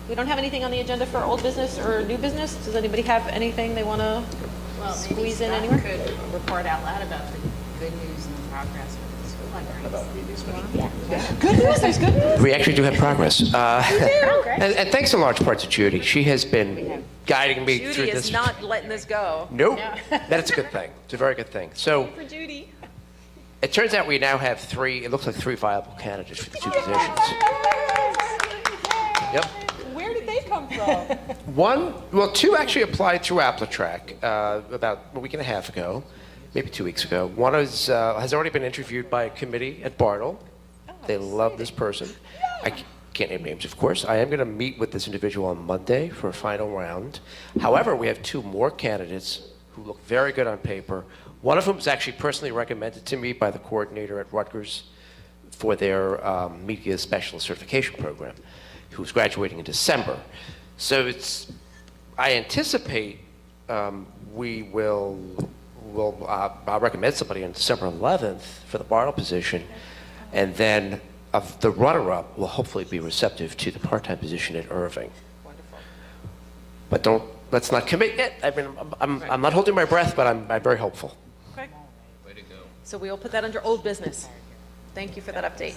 We don't have anything on the agenda for old business or new business. Does anybody have anything they want to squeeze in anywhere? Could report out loud about the good news and the progress with the school libraries. Good news, there's good news. We actually do have progress. Progress. And thanks in large part to Judy. She has been guiding me through Judy this. is not letting this go. Nope. That's a good thing. It's a very good thing. So for Judy. It turns out we now have three viable candidates for the 2 positions. Yep. Where did they come from? 2 actually applied through Applitrack about a week and a half ago, maybe 2 weeks ago. One has already been interviewed by a committee at Bartle. They love this person. I can't name names, of course. I am going to meet with this individual on Monday for a final round. However, we have 2 more candidates who look very good on paper. One of whom was actually personally recommended to me by the coordinator at Rutgers for their media specialist certification program, who's graduating in December. So I anticipate we'll recommend somebody on December 11th for the Bartle position, and then the runner-up will hopefully be receptive to the part-time position at Irving. Wonderful. But let's not commit yet. I mean, I'm not holding my breath, but I'm very hopeful. Okay. Way to go. So we will put that under old business. Thank you for that update.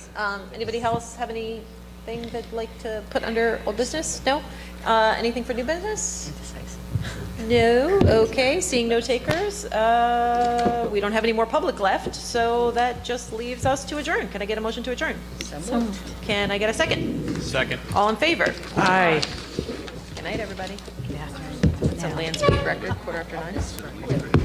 Anybody else have anything they'd like to put under old business? No? Anything for new business? No? Okay, seeing no takers. We don't have any more public left, so that just leaves us to adjourn. Can I get a motion to adjourn? So moved. Can I get a second? Second. All in favor? Aye. Good night, everybody. It's a land speed record, 9:15.